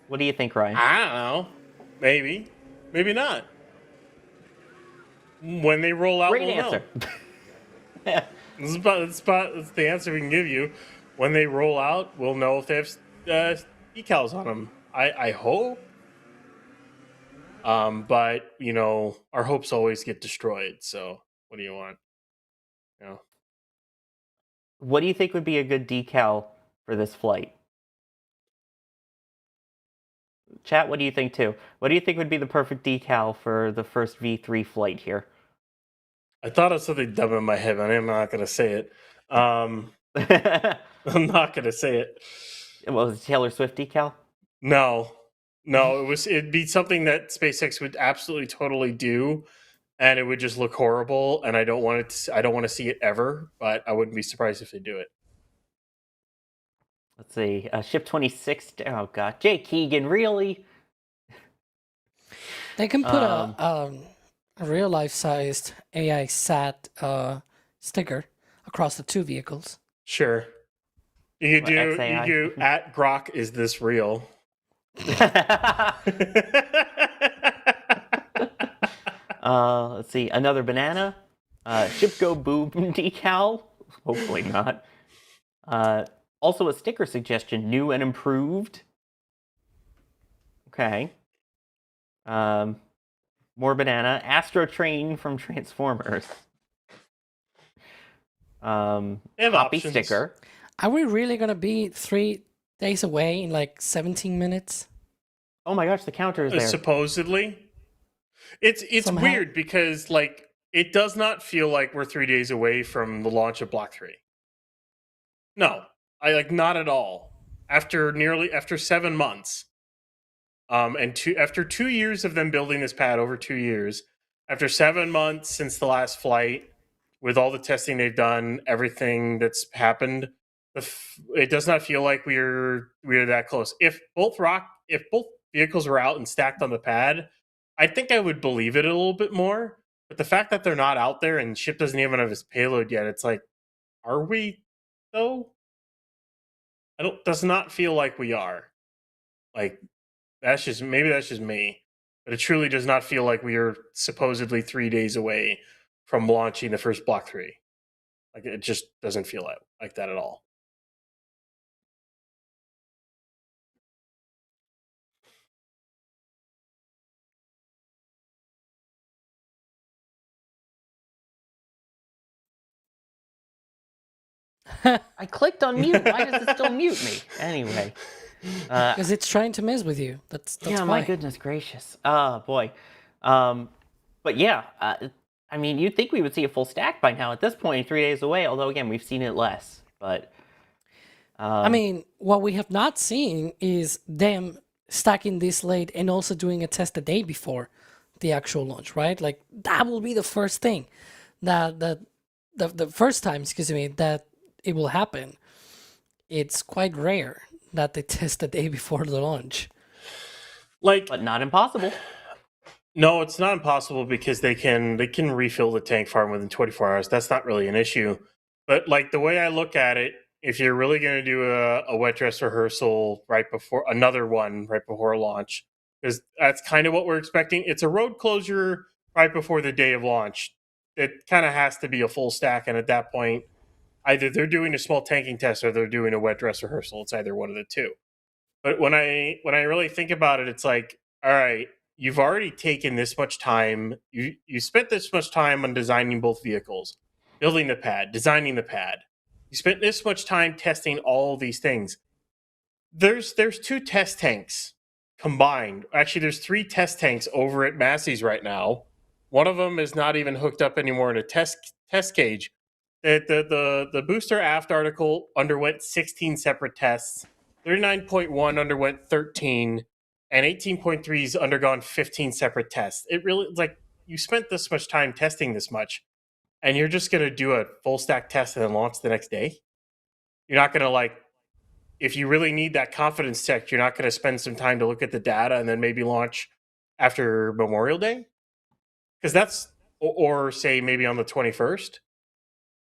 What do you think, Ryan? I don't know. Maybe. Maybe not. When they roll out, Great we'll answer. know. That's the answer we can give you. When they roll out, we'll know if they have decals on them. I hope. But, you know, our hopes always get destroyed. So what do you want? You know? What do you think would be a good decal for this flight? Chat, what do you think too? What do you think would be the perfect decal for the first V3 flight here? I thought of something dumb in my head, but I'm not going to say it. I'm not going to say it. What was it, Taylor Swift decal? No, it'd be something that SpaceX would absolutely totally do, and it would just look horrible. And I don't want it. I don't want to see it ever. But I wouldn't be surprised if they do it. Let's see, Ship 26. Oh god, Jay Keegan, really? They can put a real life sized AI sat sticker across the two vehicles. Sure. You could do XAI? you do at Grok, is this real? Let's see, another banana. Ship Go Boom decal. Hopefully not. Also a sticker suggestion, new and improved. Okay. More banana. Astro Train from Transformers. They have Hoppy options. sticker. Are we really going to be 3 days away in like 17 minutes? Oh my gosh, the counter is there. Supposedly. It's Somehow. weird because like it does not feel like we're 3 days away from the launch of Block 3. No. I like not at all. After 7 months. After 2 years of them building this pad, over 2 years, after 7 months since the last flight, with all the testing they've done, everything that's happened, it does not feel like we're that close. If both vehicles were out and stacked on the pad, I think I would believe it a little bit more. But the fact that they're not out there and ship doesn't even have his payload yet, it's like, are we though? Does not feel like we are. Like that's just me, but it truly does not feel like we are supposedly 3 days away from launching the first Block 3. Like it just doesn't feel like that at all. I clicked on mute. Why does it still mute me? Anyway. Because it's trying to mess with you. That's Yeah, why. my goodness gracious. Oh, boy. But yeah, I mean, you'd think we would see a full stack by now at this point, 3 days away, although, again, we've seen it less. But I mean, what we have not seen is them stacking this late and also doing a test the day before the actual launch, right? Like, that will be the first thing the first time, that it will happen. It's quite rare that they test the day before the launch. But not impossible. No, it's not impossible because they can refill the tank farm within 24 hours. That's not really an issue. But like the way I look at it, if you're really going to do a wet dress rehearsal right before launch, because that's kind of what we're expecting. It's a road closure right before the day of launch. It kind of has to be a full stack, and at that point, either they're doing a small tanking test or they're doing a wet dress rehearsal. It's either one of the two. But when I really think about it, it's like, all right, you've already taken this much time. You spent this much time on designing both vehicles, building the pad, designing the pad. You spent this much time testing all these things. There's 2 test tanks combined. Actually, there's 3 test tanks over at Massey's right now. One of them is not even hooked up anymore in a test cage. The booster aft article underwent 16 separate tests. 39.1 underwent 13, and 18.3's undergone 15 separate tests. It really, like, you spent this much time testing this much, and you're just going to do a full stack test and then launch the next day? You're not going to, like, if you really need that confidence check, you're not going to spend some time to look at the data and then maybe launch after Memorial Day? Because that's, or say maybe on the 21st?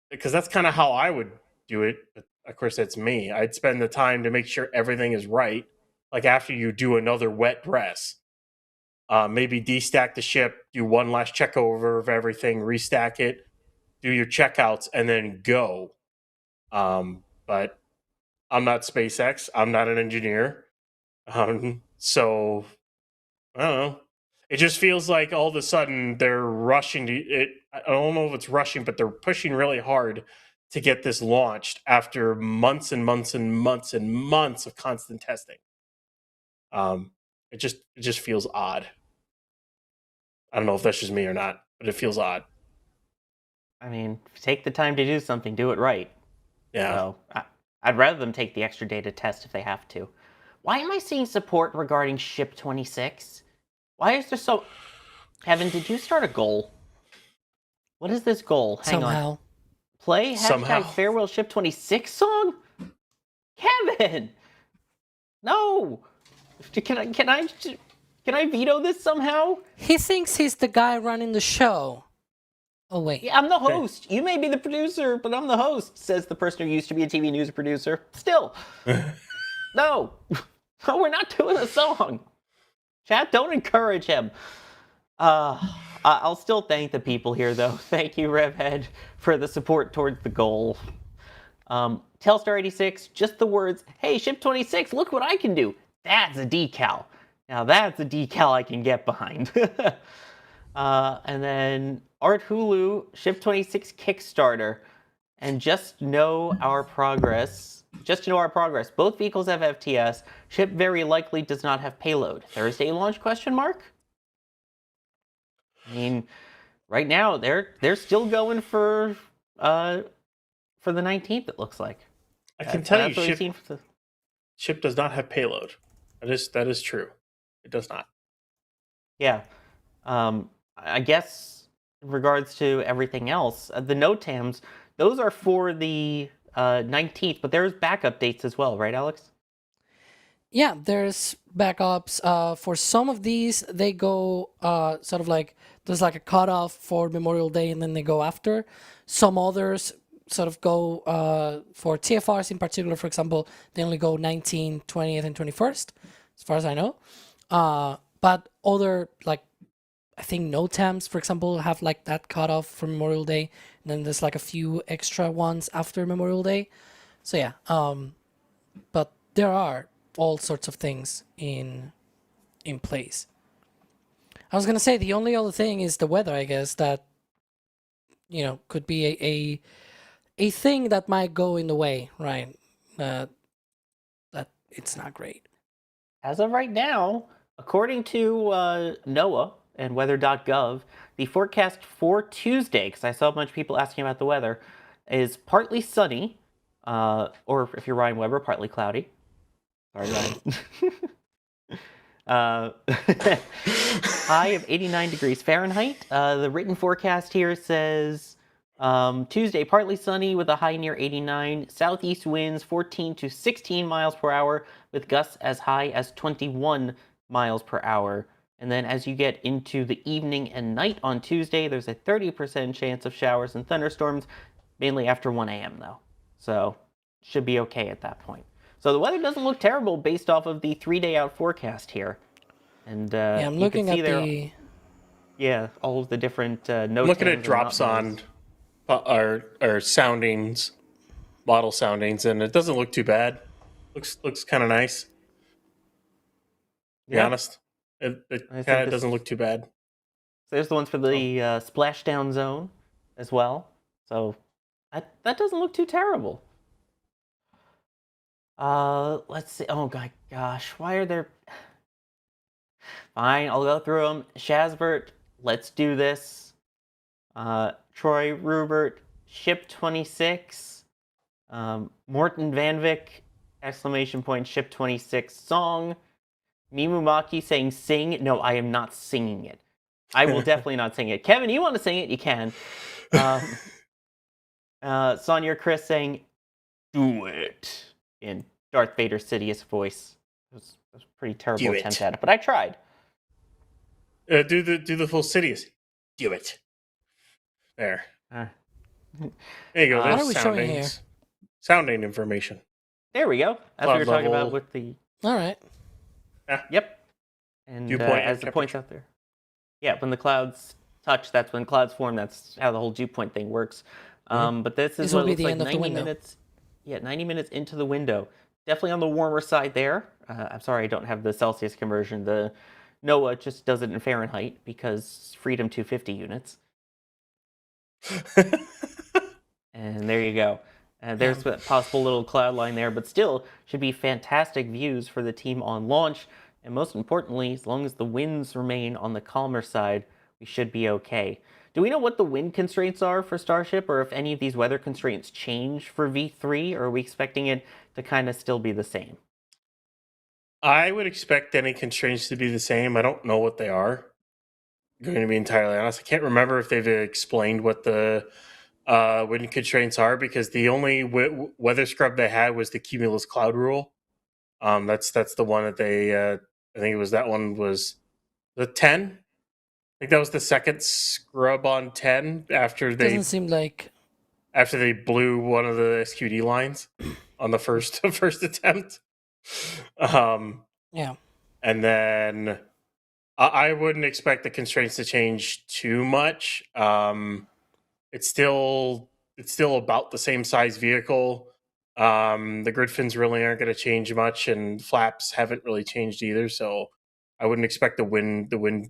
Because that's kind of how I would do it. But of course, that's me. I'd spend the time to make sure everything is right. Like after you do another wet dress, maybe destack the ship, do one last check over of everything, restack it, do your checkouts, and then go. But I'm not SpaceX. I'm not an engineer. So I don't know. It just feels like all of a sudden they're rushing to it. I don't know if it's rushing, but they're pushing really hard to get this launched after months and months and months and months of constant testing. It just feels odd. I don't know if that's just me or not, but it feels odd. I mean, if you take the time to do something, do it right. Yeah. So I'd rather them take the extra day to test if they have to. Why am I seeing support regarding Ship 26? Why is there so... Kevin, did you start a goal? What is this goal? Hang on. Play hashtag farewell Ship 26 song? Kevin! No! Can I veto this somehow? He thinks he's the guy running the show. Oh, wait. Yeah, I'm the host. You may be the producer, but I'm the host, says the person who used to be a TV news producer. Still. No. No, we're not doing a song. Chat, don't encourage him. I'll still thank the people here, though. Thank you, Revhead, for the support towards the goal. Telstar86, just the words, hey, Ship 26, look what I can do. That's a decal. Now that's a decal I can get behind. And then Art Hulu, Ship 26 Kickstarter. And just know our progress. Just to know our progress. Both vehicles have FTS. Ship very likely does not have payload. Thursday launch, question mark? I mean, right now they're still going for the 19th, it looks like. I can tell you Ship does not have payload. That is true. It does not. Yeah. I guess in regards to everything else, the NOTAMs, those are for the 19th, but there's backup dates as well, right, Alex? Yeah, there's backups. For some of these, they go sort of like, there's like a cutoff for Memorial Day and then they go after. Some others sort of go for TFRs in particular, for example, they only go 19th, 20th, and 21st, as far as I know. But other, like, I think NOTAMs, for example, have like that cutoff for Memorial Day. And then there's like a few extra ones after Memorial Day. So yeah, but there are all sorts of things in place. I was gonna say the only other thing is the weather, I guess, that could be a thing that might go in the way, right? That it's not great. As of right now, according to NOAA and weather.gov, the forecast for Tuesday, because I saw a bunch of people asking about the weather, is partly sunny, or if you're Ryan Weber, partly cloudy. Sorry, Ryan. High of 89 degrees Fahrenheit. The written forecast here says Tuesday, partly sunny with a high near 89. Southeast winds 14 to 16 miles per hour with gusts as high as 21 miles per hour. And then as you get into the evening and night on Tuesday, there's a 30% chance of showers and thunderstorms, mainly after 1 a.m. though. So should be okay at that point. So the weather doesn't look terrible based off of the 3-day out forecast here. And yeah, I'm looking at the... Yeah, all of the different I'm looking at drops on our soundings, model soundings, and it doesn't look too bad. Looks kind of nice. To be honest. It kind of doesn't look too bad. There's the ones for the splashdown zone as well. So that doesn't look too terrible. Let's see. Oh my gosh, why are there? Fine, I'll go through them. Shazbert, let's do this. Troy Rubert, Ship 26. Morton Vanvik, exclamation point, Ship 26 song. Mimumaki saying sing. No, I am not singing it. I will definitely not sing it. Kevin, you want to sing it? You can. Sonia Chris saying do it in Darth Vader's Sidious voice. It was a pretty terrible attempt at it, but I tried. Do the full Sidious. Do it. There. There you go. What are we showing here? Sounding information. There we go. That's what we were talking about with the... All right. Yep. And Dew point as the points out there. Yeah, when the clouds touch, that's when clouds form. That's how the whole dew point thing works. But this is what it looks like 90 minutes. Yeah, 90 minutes into the window. Definitely on the warmer side there. I'm sorry I don't have the Celsius conversion. The NOAA just does it in Fahrenheit because Freedom 250 units. And there you go. There's a possible little cloud line there, but still should be fantastic views for the team on launch. And most importantly, as long as the winds remain on the calmer side, we should be okay. Do we know what the wind constraints are for Starship, or if any of these weather constraints change for V3, or are we expecting it to kind of still be the same? I would expect any constraints to be the same. I don't know what they are. I'm going to be entirely honest. I can't remember if they've explained what the wind constraints are, because the only weather scrub they had was the cumulus cloud rule. That's the one that they I think it was that one was the 10. I think that was the second scrub on 10 after they doesn't seem like after they blew one of the SQD lines on the first attempt. Yeah. And then I wouldn't expect the constraints to change too much. It's still about the same size vehicle. The grid fins really aren't going to change much, and flaps haven't really changed either. So I wouldn't expect the wind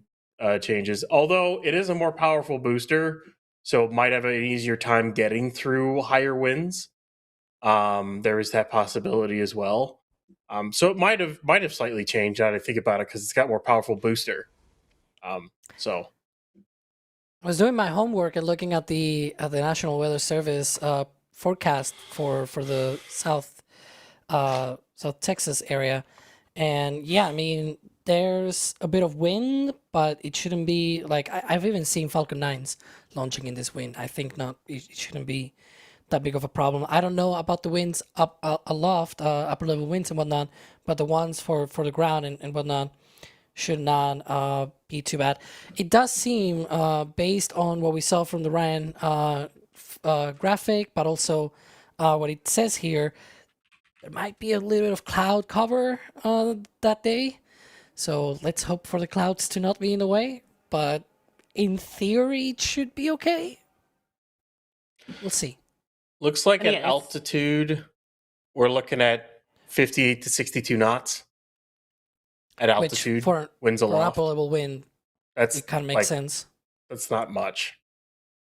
changes. Although it is a more powerful booster, so it might have an easier time getting through higher winds. There is that possibility as well. So it might have slightly changed now that I think about it, because it's got more powerful booster. So I was doing my homework and looking at the National Weather Service forecast for the South Texas area, and yeah, I mean there's a bit of wind, but it shouldn't be like I've even seen Falcon 9s launching in this wind. I think not. It shouldn't be that big of a problem. I don't know about the winds up aloft, upper level winds and whatnot, but the ones for the ground and whatnot should not be too bad. It does seem, based on what we saw from the Ryan graphic, but also what it says here, there might be a little bit of cloud cover that day. So let's hope for the clouds to not be in the way. But in theory, it should be okay. We'll see. Looks like at altitude, we're looking at 58 to 62 knots. At altitude, winds aloft. For upper level wind, it kind of makes sense. That's not much.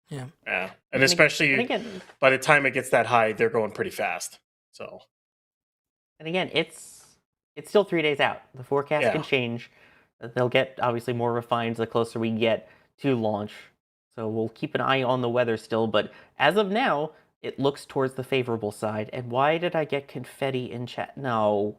Yeah. Yeah. And especially by the time it gets that high, they're going pretty fast. So. And again, it's still 3 days out. The forecast can change. They'll get obviously more refined the closer we get to launch. So we'll keep an eye on the weather still. But as of now, it looks towards the favorable side. And why did I get confetti in chat? No.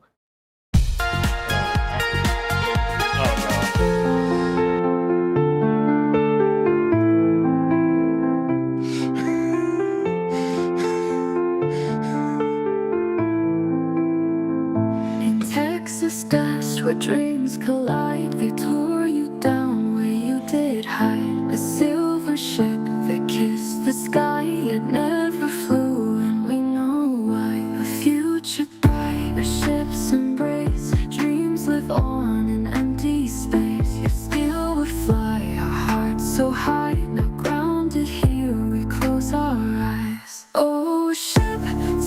Dust where dreams collide, they tore you down where you did hide. A silver ship that kissed the sky, it never flew, and we know why. A future bright, a ship's embrace, dreams live on in empty space. Your steel would fly, our hearts so high, now grounded here, we close our eyes. Oh, ship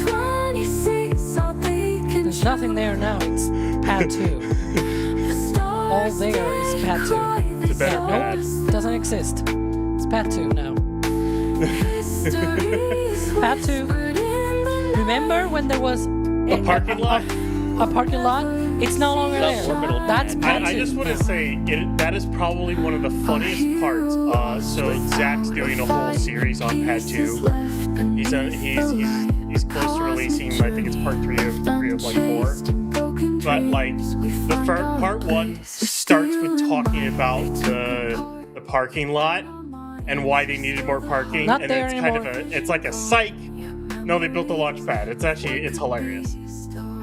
26, all they can. There's nothing there now. It's pad 2. All there is pad 2. It's a better pad. Nope, doesn't exist. It's pad 2 now. Pad 2. Remember when there was A parking lot? A parking lot. It's no longer there. Suborbital That's pad. I just want to say that is probably one of the funniest parts. So Zach's doing a whole series on Pad 2. He's close to releasing. I think it's part 3 of like 4. But like the part 1 starts with talking about the parking lot and why they needed more parking. Not and there it's anymore. it's like a psych. No, they built the launch pad. It's hilarious.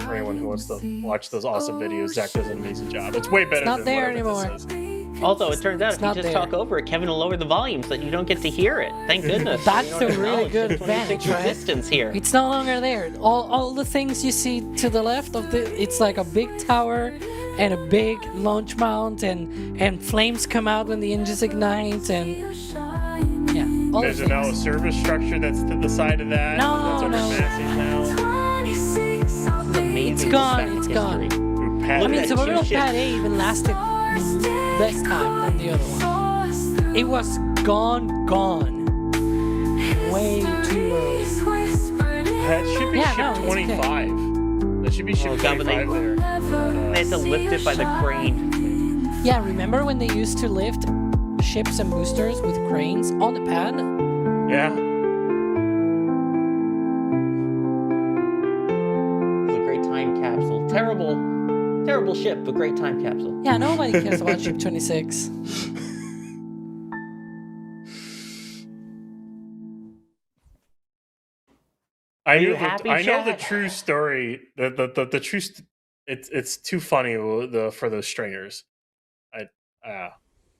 For anyone who wants to watch those awesome videos, Zach does an amazing job. It's way better not than there whatever anymore. this is. Also, it turns out It's if you not just there. talk over it, Kevin will lower the volume so that you don't get to hear it. Thank goodness. That's We don't a really acknowledge good the 26 advantage, right? resistance here. It's no longer there. All the things you see to the left of it's like a big tower and a big launch mount and flames come out when the engines ignite and yeah. All There's the now a things. service structure that's to the side of that. No, that's over no. massive now. It's gone. It's gone. Ooh, I pad mean, A. Suburban shit. Pad A even lasted less time than the other one. It was gone. Way too early. That should be Yeah, ship no, it's okay. 25. That should be ship God, but 25 there. They had to lift it by the crane. Yeah, remember when they used to lift ships and boosters with cranes on the pad? Yeah. It was a great time capsule. Terrible ship, but great time capsule. Yeah, nobody cares about Ship 26. I you knew happy, I know the Chad? true story. The true. It's too funny for those stringers.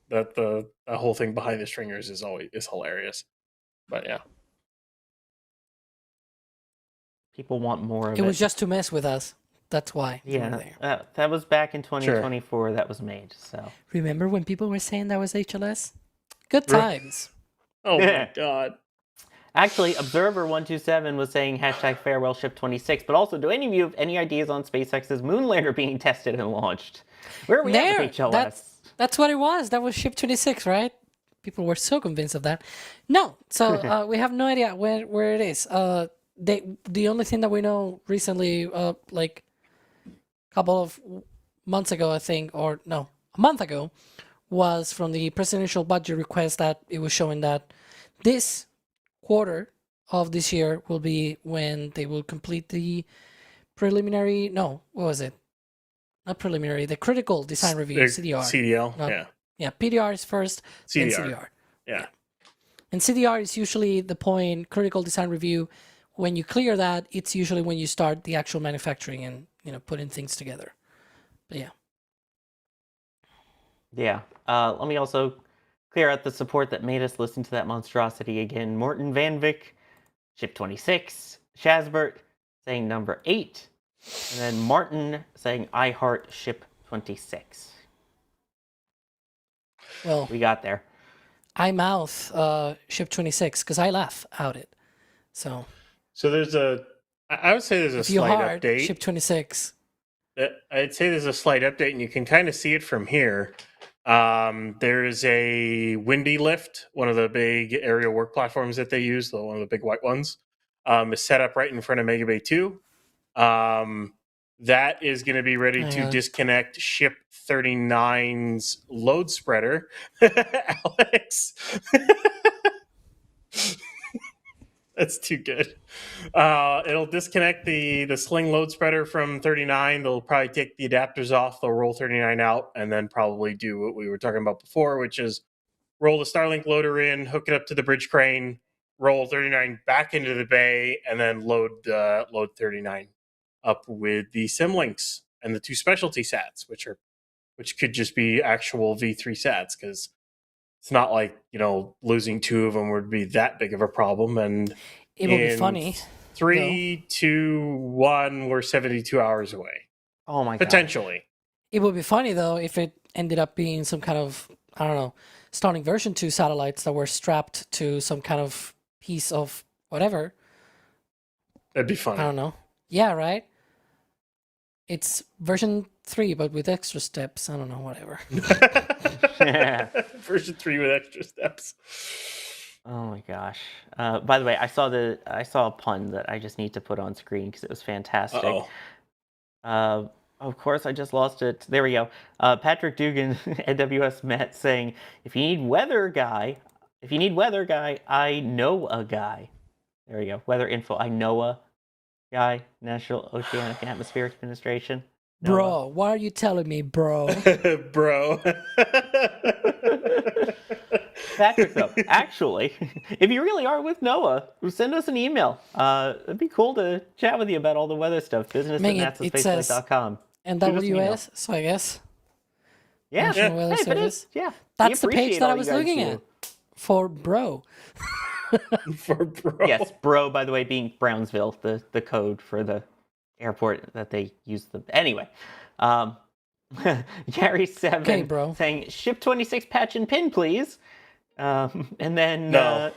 The whole thing behind the stringers is hilarious. But yeah. People want more of it. It was just to mess with us. That's why. they were yeah. there. That was back in 2024. That was made. So Remember when people were saying that was HLS? Good Right. times. Oh my god. actually, Observer127 was saying hashtag farewell ship 26. But also, do any of you have any ideas on SpaceX's Moonlander being tested and launched? Where are we at with HLS? That's what it was. That was Ship 26, right? People were so convinced of that. No, so we have no idea where it is. The only thing that we know recently, like a couple of months ago, I think, or no, a month ago, was from the presidential budget request that it was showing that this quarter of this year will be when they will complete the preliminary. No, what was it? Not preliminary. The critical design review, CDR. CDL. Not- Yeah. Yeah, PDR is first, then CDR. CDR. Yeah. And CDR is usually the point, critical design review. When you clear that, it's usually when you start the actual manufacturing and, putting things together. But yeah. Yeah. Let me also clear out the support that made us listen to that monstrosity again. Morton Van Vick, ship 26. Shazbert saying number 8. And then Martin saying I heart ship 26. Well, We got there. I mouth ship 26 because I laugh out it. So So I would say there's a if you slight hard update. ship 26, I'd say there's a slight update, and you can kind of see it from here. There is a windy lift, one of the big aerial work platforms that they use, one of the big white ones, is set up right in front of Mega Bay 2. That is going to be ready Hang to on. disconnect Ship 39's load spreader. Alex. That's too good. It'll disconnect the sling load spreader from 39. They'll probably take the adapters off. They'll roll 39 out and then probably do what we were talking about before, which is roll the Starlink loader in, hook it up to the bridge crane, roll 39 back into the bay, and then load 39 up with the Simlinks and the 2 specialty sats, which could just be actual V3 sats, because it's not like, losing 2 of them would be that big of a problem. And it will be funny. 3, 2, 1, we're 72 hours away. Oh my god. Potentially. It would be funny though if it ended up being some kind of, I don't know, Starlink version 2 satellites that were strapped to some kind of piece of whatever. That'd be funny. I don't know. Yeah, right? It's version 3, but with extra steps. I don't know, whatever. Version 3 with extra steps. Oh my gosh. By the way, I saw a pun that I just need to put on screen because it was fantastic. Of course, I just lost it. There we go. Patrick Dugan, NWS Met, saying, if you need weather guy, I know a guy. There we go. Weather info, I know a guy. National Oceanic and Atmospheric Administration. Bro, why are you telling me, bro? Bro. Patrick, though, actually, if you really are with NOAA, send us an email. It'd be cool to chat with you about all the weather stuff. business@NASASpaceflight.com. NWS, so I guess. Yeah, National Weather Service. Yeah, that's the page that I was looking at for bro. For bro. Yes, bro. By the way, being Brownsville, the code for the airport that they use. Anyway, Gary7 okay, bro. saying ship 26 patch and pin, please. And then no.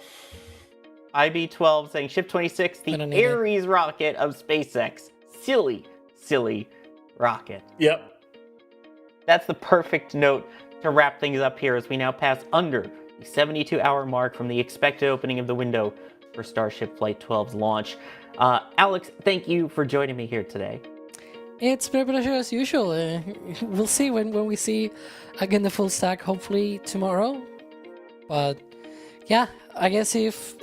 IB12 saying ship 26, the Ares rocket of SpaceX. Silly rocket. Yep. That's the perfect note to wrap things up here as we now pass under the 72-hour mark from the expected opening of the window for Starship Flight 12's launch. Alex, thank you for joining me here today. It's been a pleasure as usual. We'll see when we see again the full stack, hopefully tomorrow. But yeah, I guess if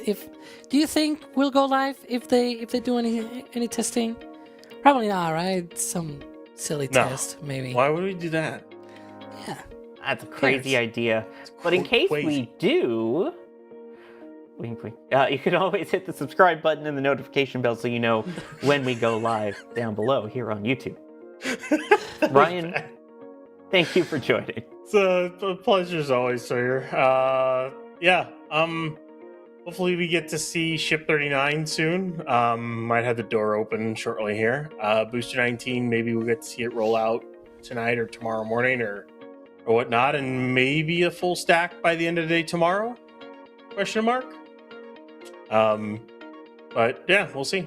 do you think we'll go live if they do any testing? Probably not, right? Some silly test, maybe. Why would we do that? Yeah. That's a crazy idea. But in case we do, wink, wink, you can always hit the subscribe button and the notification bell so you know when we go live down below here on YouTube. Ryan, thank you for joining. It's a pleasure as always, sir. Hopefully we get to see Ship 39 soon. Might have the door open shortly here. Booster 19, maybe we'll get to see it roll out tonight or tomorrow morning or whatnot, and maybe a full stack by the end of the day tomorrow? Question mark. But yeah, we'll see.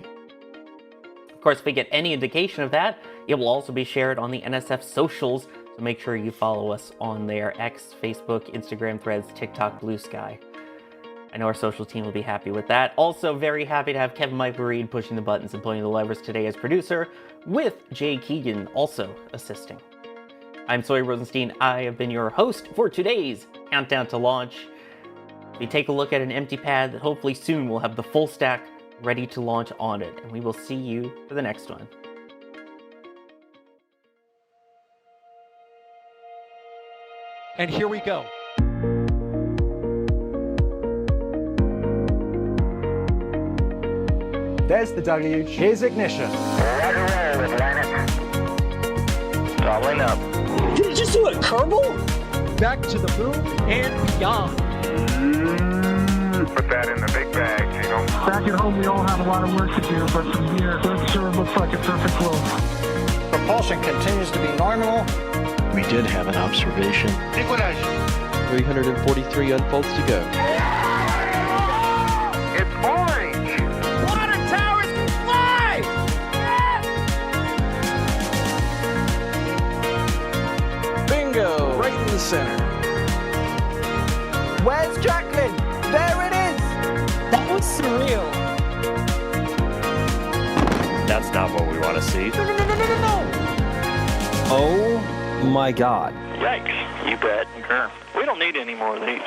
Of course, if we get any indication of that, it will also be shared on the NSF socials, so make sure you follow us on their X, Facebook, Instagram, Threads, TikTok, Blue Sky. I know our social team will be happy with that. Also, very happy to have Kevin Michael Reed pushing the buttons and pulling the levers today as producer, with Jay Keegan also assisting. I'm Sawyer Rosenstein. I have been your host for today's Countdown to Launch. We take a look at an empty pad that hopefully soon will have the full stack ready to launch on it, and we will see you for the next one. And here we go. There's the W. Here's ignition. Doubling up. Did you just do a Kerbal? Back to the moon and beyond. Put that in the big bag, you know. Back at home, we all have a lot of work to do, but from here, it sure looks like a perfect flow. Propulsion continues to be normal. We did have an observation. 343 unfolds to go. It's orange. Water towers can fly! Bingo! Right in the center. Where's Jacqueline? There it is! That was surreal. That's not what we want to see. No. Oh my God. Yikes. You bet. We don't need any more of these.